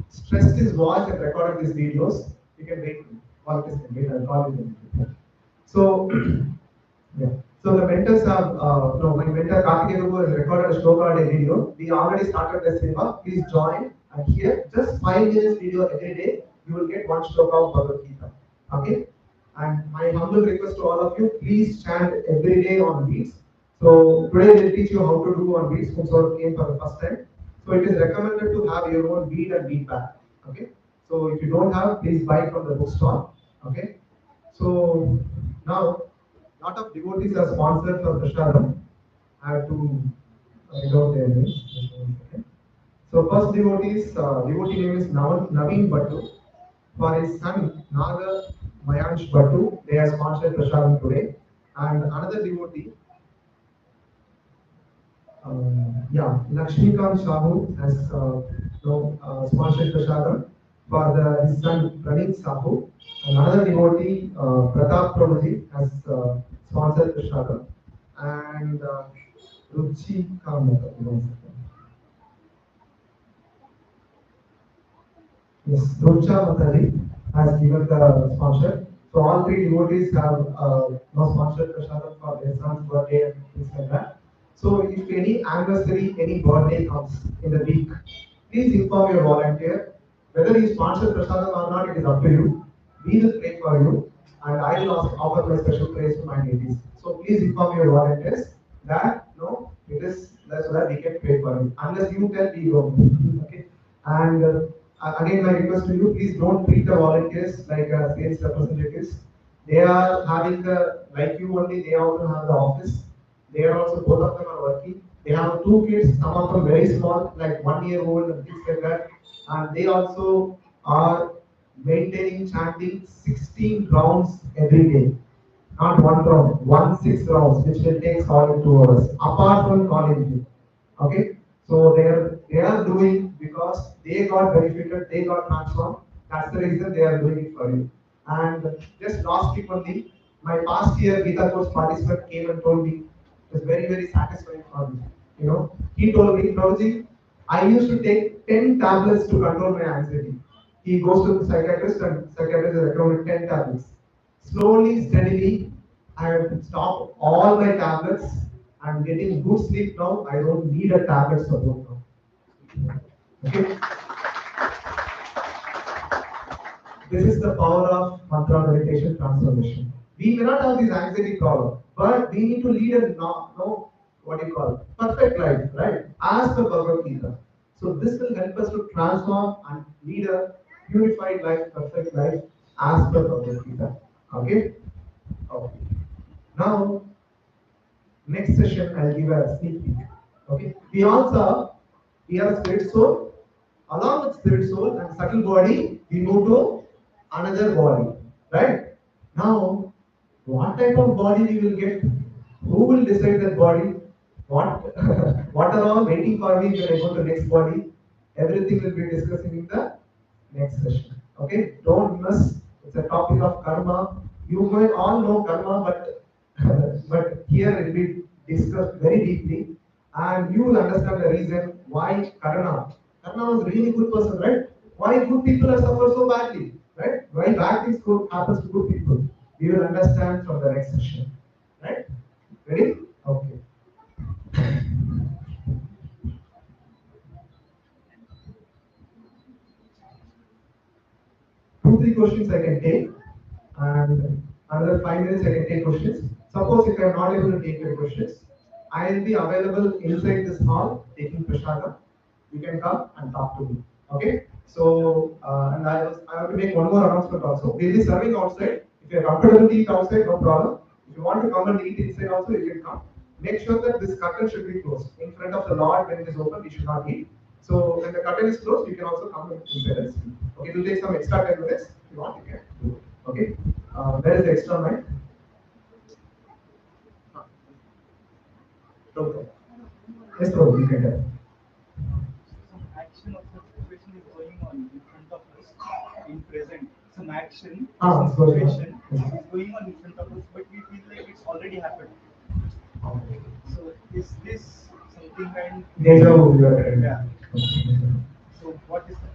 stressed his voice and recorded these videos. You can wait, call this wait, I'll call you. So yeah. So the mentors have my mentor Kartikeya Prabhu has recorded a shloka day video. We already started the seva. Please join and here just 5 minutes video every day. You will get one shloka of Bhagavad Gita. Okay? And my humble request to all of you, please chant every day on beats. So today we'll teach you how to do on beats, whosoever came for the first time. So it is recommended to have your own bead and bead bag. Okay. So if you don't have, please buy from the bookstore. Okay. So now, lot of devotees are sponsored for Prashadam. I have to write out their names. Okay. So first devotee name is Naveen Bhattu. For his son Naga Mayansh Bhattu, they are sponsored Prashadam today. And another devotee, Lakshmikant Sahu has sponsored Prashadam for his son Praneet Sahu. And another devotee, Pratap Prabhuji, has sponsored Prashadam. And Ruchi Kamata. Yes, Rucha Matali has given the sponsor. So all three devotees have sponsored Prashadam for their son's birthday and things like that. So if any anniversary, any birthday comes in the week, please inform your volunteer. Whether you sponsor Prashadam or not, it is up to you. We will pray for you, and I will also offer my special praise to my deities. So please inform your volunteers that it is so that we can pray for you. Unless you tell, we don't. Okay. And again, my request to you: please don't treat the volunteers like sales representatives. They are having the, like you only, they also have the office. They are also, both of them are working. They have two kids, some of them very small, like 1 year old and things like that. And they also are maintaining chanting 16 rounds every day. Not one round, 16 rounds, which will take solid 2 hours, apart from calling. Okay, so they are doing because they got benefited, they got transformed. That's the reason they are doing it for you. And just last week only, my past year Gita course participant came and told me it was very very satisfying for me. He told me, Prabhuji, I used to take 10 tablets to control my anxiety. He goes to the psychiatrist and psychiatrist is recommended 10 tablets. Slowly, steadily, I have stopped all my tablets. I'm getting good sleep now. I don't need a tablet support now. Okay? This is the power of mantra meditation transformation. We may not have this anxiety problem, but we need to lead a no what do you call perfect life, right? As per Bhagavad Gita. So this will help us to transform and lead a purified life, perfect life as per Bhagavad Gita. Okay? Okay. Now, next session I'll give a sneak peek. Okay? We also we have a spirit soul. Along with spirit soul and subtle body, we move to another body. Right? Now, what type of body we will get? Who will decide that body? What what are all waiting for me when I go to next body? Everything will be discussing in the next session. Okay? Don't miss. It's a topic of karma. You might all know karma, but but here it will be discussed very deeply, and you will understand the reason why Karna was a really good person, right? Why good people are suffered so badly, right? Why bad things happens to good people? We will understand from the next session, right? Ready? Okay. 2-3 questions I can take, and another 5 minutes I can take questions. Suppose if I am not able to take your questions, I will be available inside this hall taking prashadam. You can come and talk to me. Okay? So, and I have to make one more announcement also. We will be serving outside. If you are comfortable to eat outside, no problem. If you want to come and eat inside also, you can come. Make sure that this curtain should be closed. In front of the Lord, when it is open, we should not eat. So when the curtain is closed, you can also come inside and speak. Okay, it will take some extra 10 minutes. If you want, you can do it. Okay. Where is the extra mic? Okay. Yes, bro, you can tell. Some action of the situation is going on in front of us in present. Some action, some situation is going on in front of us, but we feel like it's already happened. So is this something kind? Deja vu, you are right. Yeah. So what is that?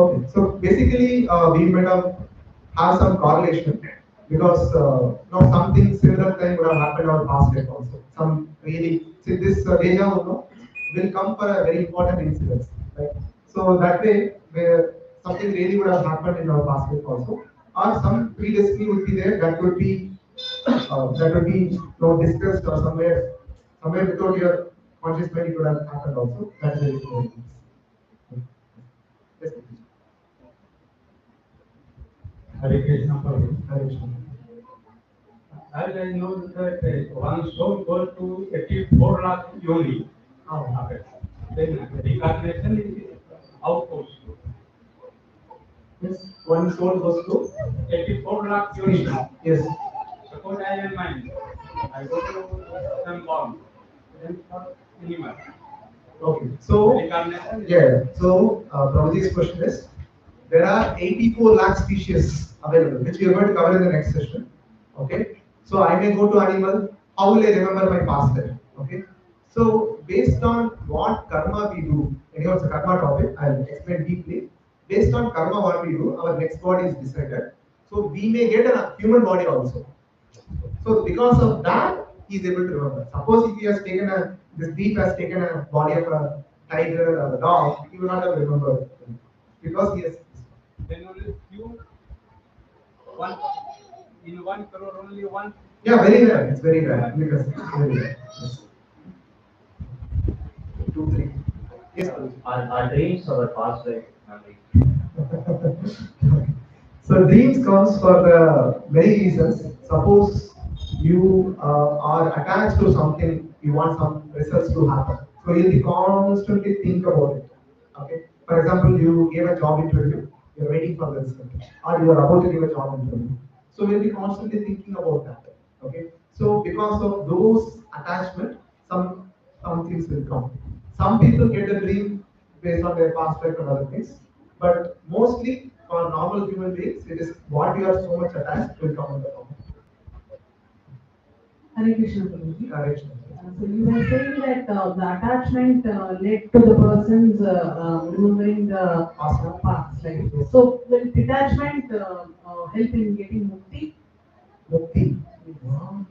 Okay, so basically, we might have some correlation because something similar thing would have happened in our past life also. Some really, see this deja vu will come for a very important incident, right? So that way, where something really would have happened in our past life also, or some predestiny would be there that would be discussed or somewhere without your conscious mind it would have happened also. That's very important. Yes, please. Hare Krishna Prabhu. Hare Krishna. As I know that one soul goes to 84 lakh yoni. Okay. Then reincarnation is outpost. Yes, one soul goes to 84 lakh yoni. Yes. Suppose I am mine. I go to some bomb. Then for animal. Okay. So Reincarnation. yeah. So Prabhuji's question is, there are 84 lakh species available, which we are going to cover in the next session. Okay. So I may go to animal. How will I remember my past life? Okay. So based on what karma we do, anyhow it's a karma topic. I'll explain deeply. Based on karma what we do, our next body is decided. So we may get a human body also. So because of that, he is able to remember. Suppose if he has taken this thief has taken a body of a tiger or a dog, he will not have remembered because he has. Then only few one in 1 crore only one. Yeah, very rare. It's very rare because it's very rare. Yes. 2, 3. Yes, please. Our dreams or past life memory. So dreams comes for the many reasons. Suppose you are attached to something, you want some results to happen. So you'll be constantly think about it. Okay. For example, you gave a job interview, you're waiting for the result, or you are about to give a job interview. So you'll be constantly thinking about that. Okay. So because of those attachment, some things will come. Some people get a dream based on their past life and other things. But mostly for normal human beings, it is what you are so much attached will come in the form. Hare Krishna, Prabhuji. Hare Krishna. So you were saying that the attachment led to the person's remembering the past, right? So will detachment help in getting mukti? Mukti. Wow.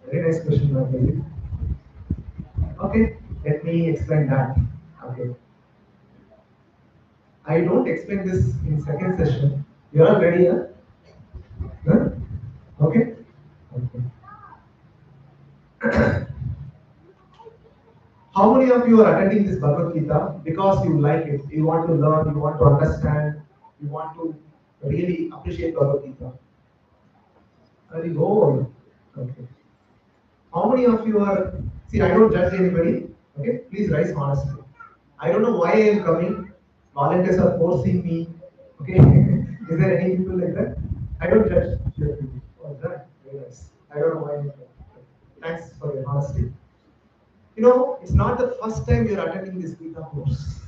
Very nice question, I believe. Okay, let me explain that. Okay. I don't explain this in second session. You are ready, huh? Huh? Okay? Okay. How many of you are attending this Bhagavad Gita because you like it, you want to learn, you want to understand, you want to really appreciate Bhagavad Gita? Very good. Okay. How many of you are, see, I don't judge anybody, okay? Please rise honestly. I don't know why I am coming. Volunteers are forcing me, okay? Is there any people like that? I don't judge your people. Oh, that? Very nice. I don't know why I'm coming. Thanks for your honesty. You know, it's not the first time you're attending this Gita course.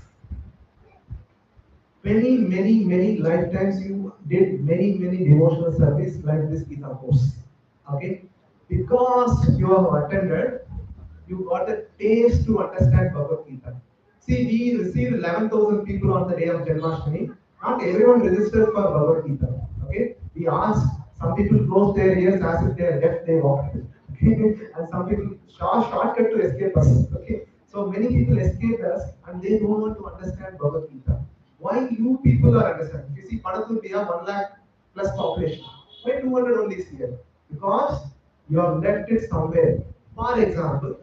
Many lifetimes you did many devotional service like this Gita course. Okay? Because you have attended, you got a taste to understand Bhagavad Gita. See, we received 11,000 people on the day of Janmashtami. Not everyone registered for Bhagavad Gita. Okay? We asked, some people closed their ears as if they are deaf, they walked. Okay? And some people shortcut to escape us. Okay? So many people escaped us and they don't want to understand Bhagavad Gita. Why you people are understanding? You see, Panathur, we have 1 lakh plus population. Why 200 only is here? Because you have left it somewhere. For example,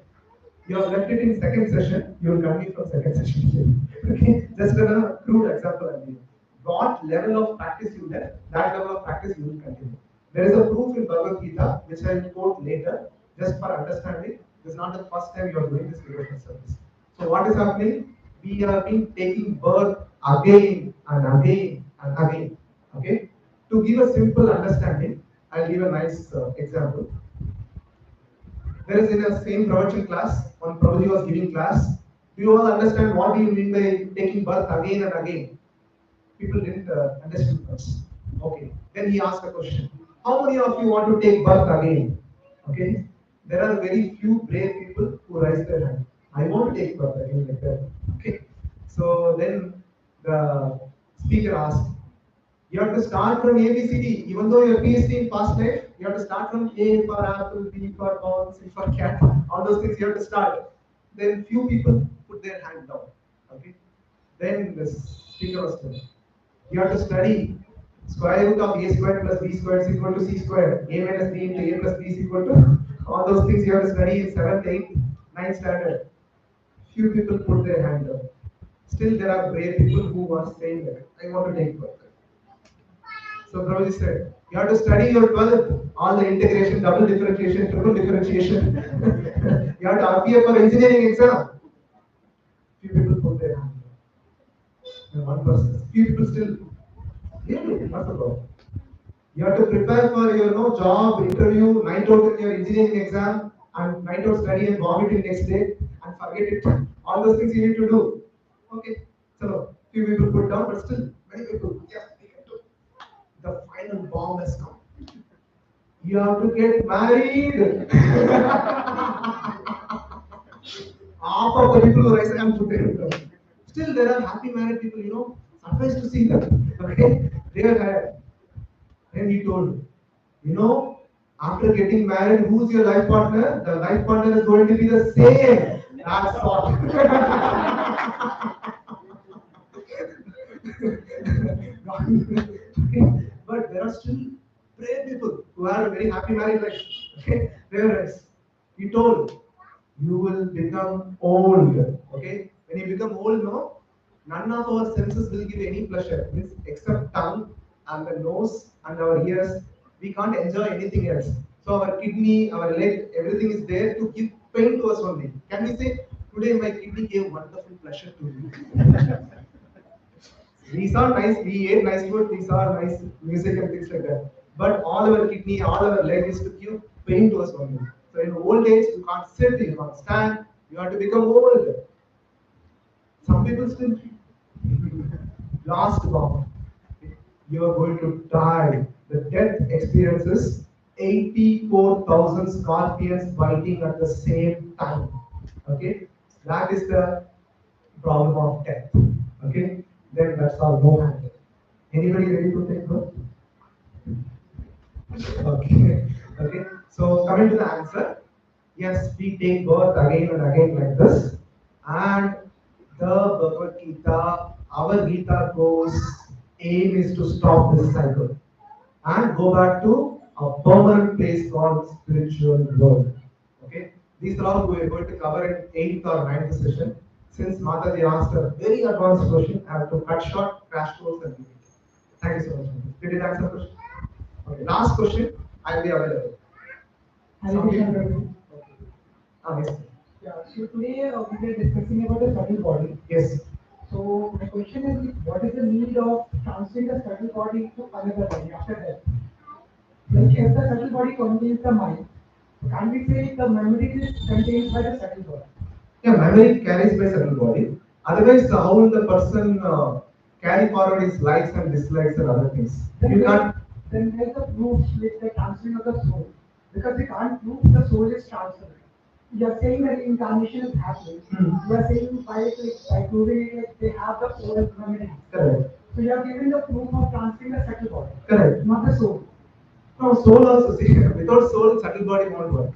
you have left it in second session, you will continue from second session. Okay? Just a crude example I'll give. What level of practice you left, that level of practice you will continue. There is a proof in Bhagavad Gita, which I will quote later, just for understanding. This is not the first time you are doing this devotional service. So what is happening? We are being taking birth again and again and again. Okay? To give a simple understanding, I'll give a nice example. There is in a same promotion class, when Prabhuji was giving class, do you all understand what do you mean by taking birth again and again? People didn't understand first. Okay. Then he asked a question. How many of you want to take birth again? Okay. There are very few brave people who raise their hand. I want to take birth again like that. Okay. So then the speaker asked, you have to start from A, B, C, D. Even though you're PhD in past life, you have to start from A for apple, B for ball, C for cat. All those things you have to start. Then few people put their hand down. Okay. Then the speaker was telling, you have to study square root of A squared plus B squared is equal to C squared. A minus B into A plus B is equal to all those things you have to study in 7th, 8th, 9th standard. Few people put their hand down. Still there are brave people who are saying that I want to take birth. So Prabhuji said, you have to study your 12th, all the integration, double differentiation, triple differentiation. You have to appear for engineering exam. Few people put their hand down. And one person. Few people still. Really, what's the problem? You have to prepare for your job, interview, night out in your engineering exam, and night out study and vomit in next day, and forget it. All those things you need to do. Okay. So few people put down, but still many people, yeah, we can do. The final bomb has come. You have to get married. Half of the people who raise their hand put their hand down. Still, there are happy married people, surprised to see them. Okay? They are married. Then he told, after getting married, who's your life partner? The life partner is going to be the same. That's all. But there are still brave people who have a very happy married life. Okay? There is. He told, you will become old. Okay? When you become old, none of our senses will give any pleasure, means except tongue and the nose and our ears, we can't enjoy anything else. So our kidney, our leg, everything is there to give pain to us only. Can we say, today my kidney gave wonderful pleasure to me? We saw nice, we ate nice food, we saw nice music and things like that. But all our kidney, all our leg is to give pain to us only. So in old age, you can't sit, you can't stand, you have to become old. Some people still last bomb. You are going to die. The death experiences 84,000 scorpions biting at the same time. Okay, that is the problem of death. Okay, then that's our no. Anybody ready to take birth? Okay. Okay. So coming to the answer, yes, we take birth again and again like this, and the Bhagavad Gita, our Gita goes, aim is to stop this cycle and go back to a permanent place called spiritual world. Okay. These are all we are going to cover in 8th or 9th session. Since Mataji asked a very advanced question, I have to cut short, crash course and leave it. Thank you so much. Did it answer the question? Okay, last question. I'll be available. Yes. Yeah, so today we are discussing about the subtle body. Yes. So my question is, what is the need of transferring the subtle body to another body after death? Like if the subtle body contains the mind, can we say the memory is contained by the subtle body? Yeah, memory carries by subtle body. Otherwise, how will the person carry forward his likes and dislikes and other things? You can't. Then there's the proof with the transferring of the soul. Because we can't prove the soul is transferred. You are saying that incarnation is happening. You are saying by proving it, like they have the old memory. Correct. So you are giving the proof of transferring the subtle body. Correct. Not the soul. No, soul also, see, without soul, subtle body won't work.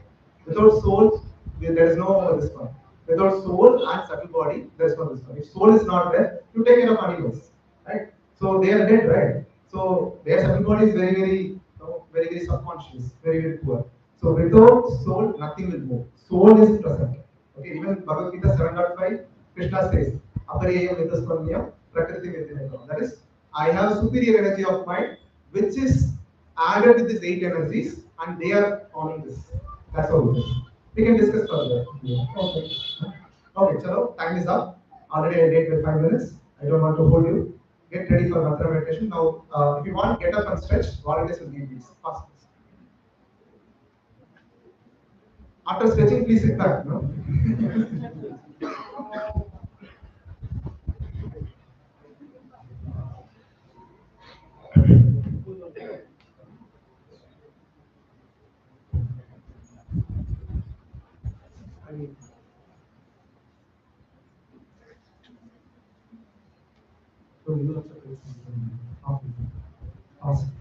Without soul, there is no this one. Without soul and subtle body, there is no this one. If soul is not there, you take care of animals, right? So they are dead, right? So their subtle body is very, very, very, very subconscious, very, very poor. So without soul, nothing will move. Soul is present. Okay, even Bhagavad Gita 7.5, Krishna says, Apariyam Mithaswamyam Prakriti Vidhinekam. That is, I have superior energy of mind, which is added with these 8 energies, and they are following this. That's how it is. We can discuss further. Yeah. Okay. Okay, chalo, time is up. Already I did with 5 minutes. I don't want to hold you. Get ready for mantra meditation. Now, if you want, get up and stretch. Volunteers will give these. Fast. After stretching, please sit back. No? Awesome.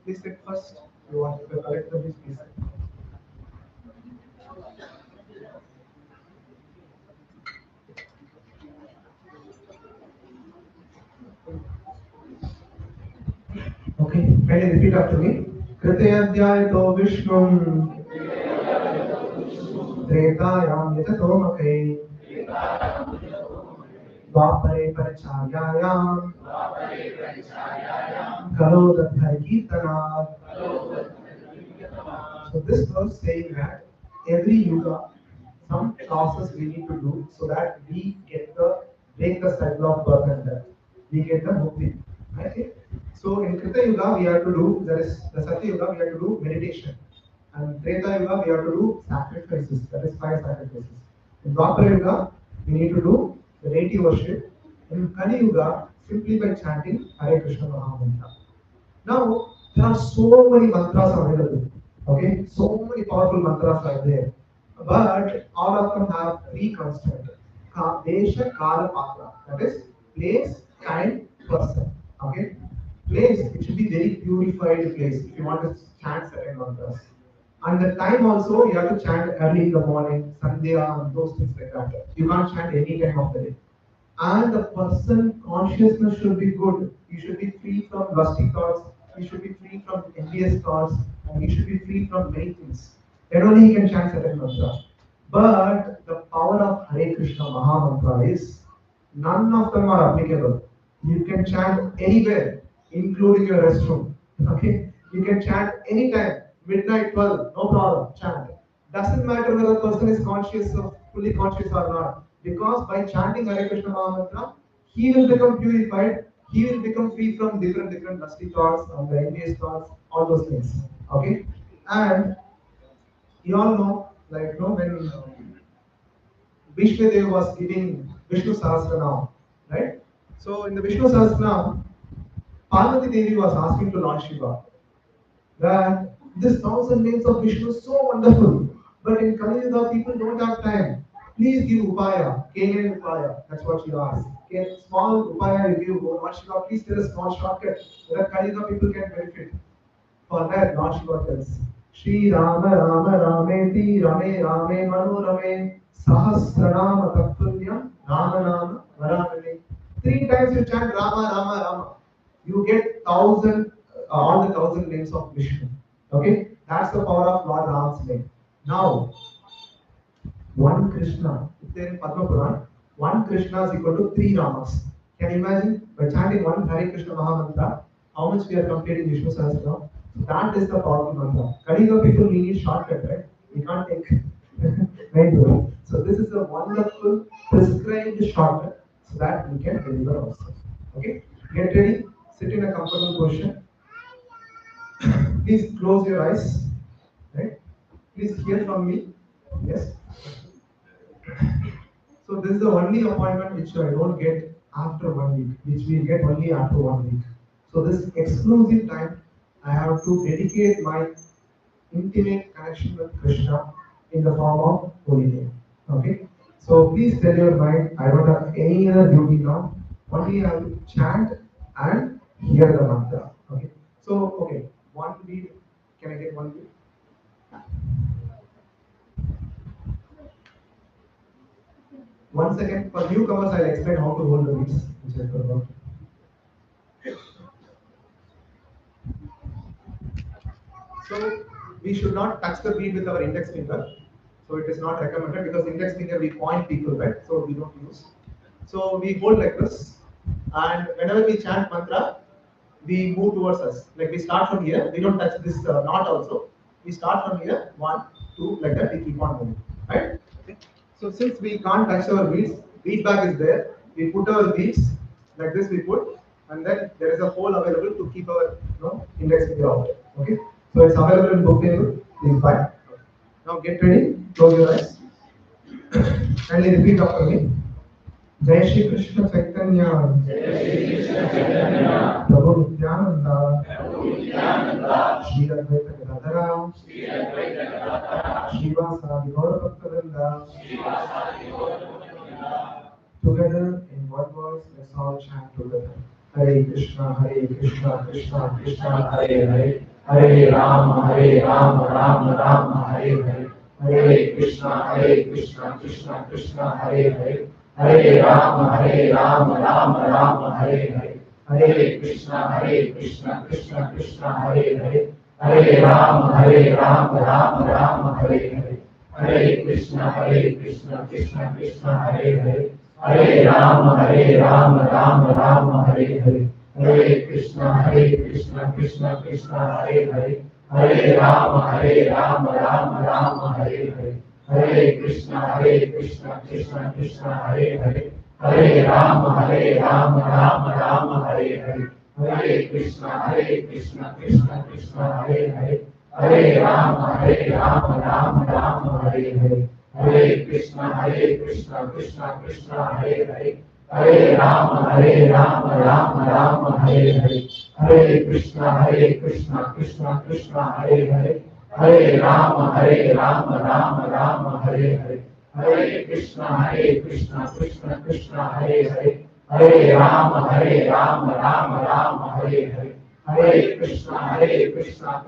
Please sit first. You want to collect the please sit. Okay, can you repeat after me? Kritayadhyayito Vishnum Tretayam Yatatomake Dvapare Parachayayam Kalo Dadhai Kirtanat. So this verse saying that every yuga, some process we need to do so that we get the break the cycle of birth and death. We get the mukti. Okay. So in Krita Yuga we have to do, there is the Satya Yuga we have to do meditation. And Treta Yuga we have to do sacrifices, that is 5 sacrifices. In Dwapara Yuga we need to do the deity worship. In Kali Yuga simply by chanting Hare Krishna Maha Mantra. Now, there are so many mantras available. Okay, so many powerful mantras are there. But all of them have three constraints. Desha, Kala, Patra. That is, place, time, person. Okay, place, it should be very purified place if you want to chant certain mantras. And the time also, you have to chant early in the morning, Sandhya, and those things like that. You can't chant any time of the day. And the person consciousness should be good. You should be free from lusty thoughts. You should be free from envious thoughts, and you should be free from many things. Then only he can chant certain mantra. But the power of Hare Krishna Maha Mantra is none of them are applicable. You can chant anywhere, including your restroom. Okay, you can chant anytime, midnight 12, no problem. Chant. Doesn't matter whether the person is conscious or fully conscious or not. Because by chanting Hare Krishna Maha Mantra, he will become purified, he will become free from different lusty thoughts, the envious thoughts, all those things. Okay? And you all know, like when Vishnu Dev was giving Vishnu Sahasranam, right? So in the Vishnu Sahasranam, Parvati Devi was asking to Lord Shiva that this 1,000 names of Vishnu is so wonderful, but in Kali Yuga people don't have time. Please give Upaya, K Upaya. That's what she asked. Okay, small Upaya you give, Lord Shiva, please tell a small shortcut so that Kali Yuga people can benefit. For that, Lord Shiva tells, Shri Rama Rama Rameti Rame Rame Manu Rame Sahasranama Tattvunyam Rama Rama Varamane. 3 times you chant Rama Rama Rama. You get all the 1,000 names of Vishnu. Okay? That's the power of Lord Ram's name. Now, one Krishna, if there in Padma Puran, one Krishna is equal to 3 Ramas. Can you imagine? By chanting one Hare Krishna Maha Mantra, how much we are completing Vishnu Sahasranam? That is the powerful mantra. Kaliga people need shortcut, right? We can't take main road. So this is a wonderful prescribed shortcut so that we can deliver ourselves. Okay? Get ready, sit in a comfortable position. Please close your eyes. Right? Please hear from me. Yes. So this is the only appointment which I don't get after 1 week, which we get only after 1 week. So this exclusive time, I have to dedicate my intimate connection with Krishna in the form of holy name. Okay? So please tell your mind, I don't have any other duty now. Only I have to chant and hear the mantra. Okay? So, okay, 1 beat. Can I get 1 beat? One second, for newcomers, I'll explain how to hold the beats, which I forgot. So we should not touch the bead with our index finger. So it is not recommended because index finger we point people, right? So we don't use. So we hold like this, and whenever we chant mantra, we move towards us. Like we start from here. We don't touch this knot also. We start from here, 1, 2, like that. We keep on moving, right? Okay. So since we can't touch our beads, bead bag is there. We put our beads like this. We put, and then there is a hole available to keep our index finger out. Okay. So it's available in book table. Please buy. Now get ready. Close your eyes. Kindly repeat after me. Jai Shri Krishna Chaitanya. Prabhu Nityananda. Shri Advaita Gadadhara. Shiva Sadi Gaura Bhakta. Together in one voice, let's all chant together. Hare Krishna, Krishna Krishna, Hare Hare. Hare Rama, Rama Rama, Hare Hare. Hare Krishna, Krishna Krishna, Hare Hare. Hare Rama, Rama Hare Hare. Hare Krishna, Krishna Krishna, Hare Hare. Hare Rama, Rama Hare Hare. Hare Krishna, Krishna Krishna, Hare Hare. Hare Rama, Rama Hare Hare. Hare Krishna, Krishna Krishna, Hare Hare. Hare Rama, Rama Hare Hare. Hare Krishna, Krishna Hare Hare. Hare Rama, Rama Hare Hare. Hare Krishna, Krishna Hare Hare. Hare Rama, Rama Hare Hare. Hare Krishna, Krishna Krishna, Hare Hare. Hare Rama, Rama Rama, Hare Hare. Hare Krishna, Krishna Krishna, Hare Hare. Hare Rama, Rama Hare Hare. Hare Krishna, Krishna Krishna, Hare Hare. Hare Rama, Rama Hare Hare. Hare Krishna, Krishna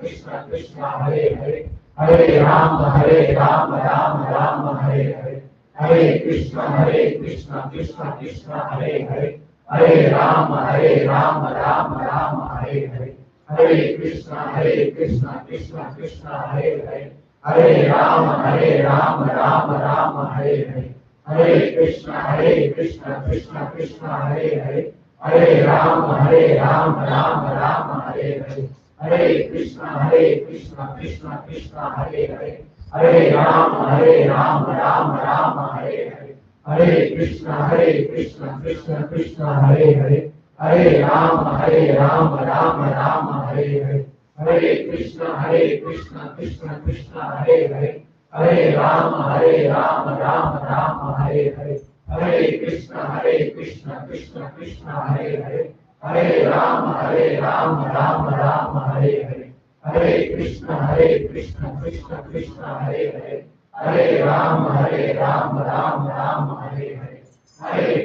Krishna, Hare Hare. Hare Rama, Rama Hare Hare. Hare Krishna, Krishna Krishna, Hare Hare. Hare Rama, Rama Hare Hare. Hare Krishna, Krishna Krishna, Hare Hare. Hare Rama, Rama Hare Hare. Hare Krishna, Krishna Krishna, Hare Hare. Hare Rama, Rama Hare Hare. Hare Krishna, Krishna Krishna, Hare Hare. Hare Rama, Rama Hare Hare. Hare Krishna, Krishna Krishna, Hare Hare. Hare Rama, Rama Hare Hare. Hare Krishna, Krishna Krishna, Hare Hare. Hare Rama, Rama Hare Hare. Hare Krishna, Krishna Krishna, Hare Hare. Hare Rama, Rama Hare Hare. Hare Krishna, Krishna Krishna, Hare Hare. Hare Rama, Rama Hare Hare. Hare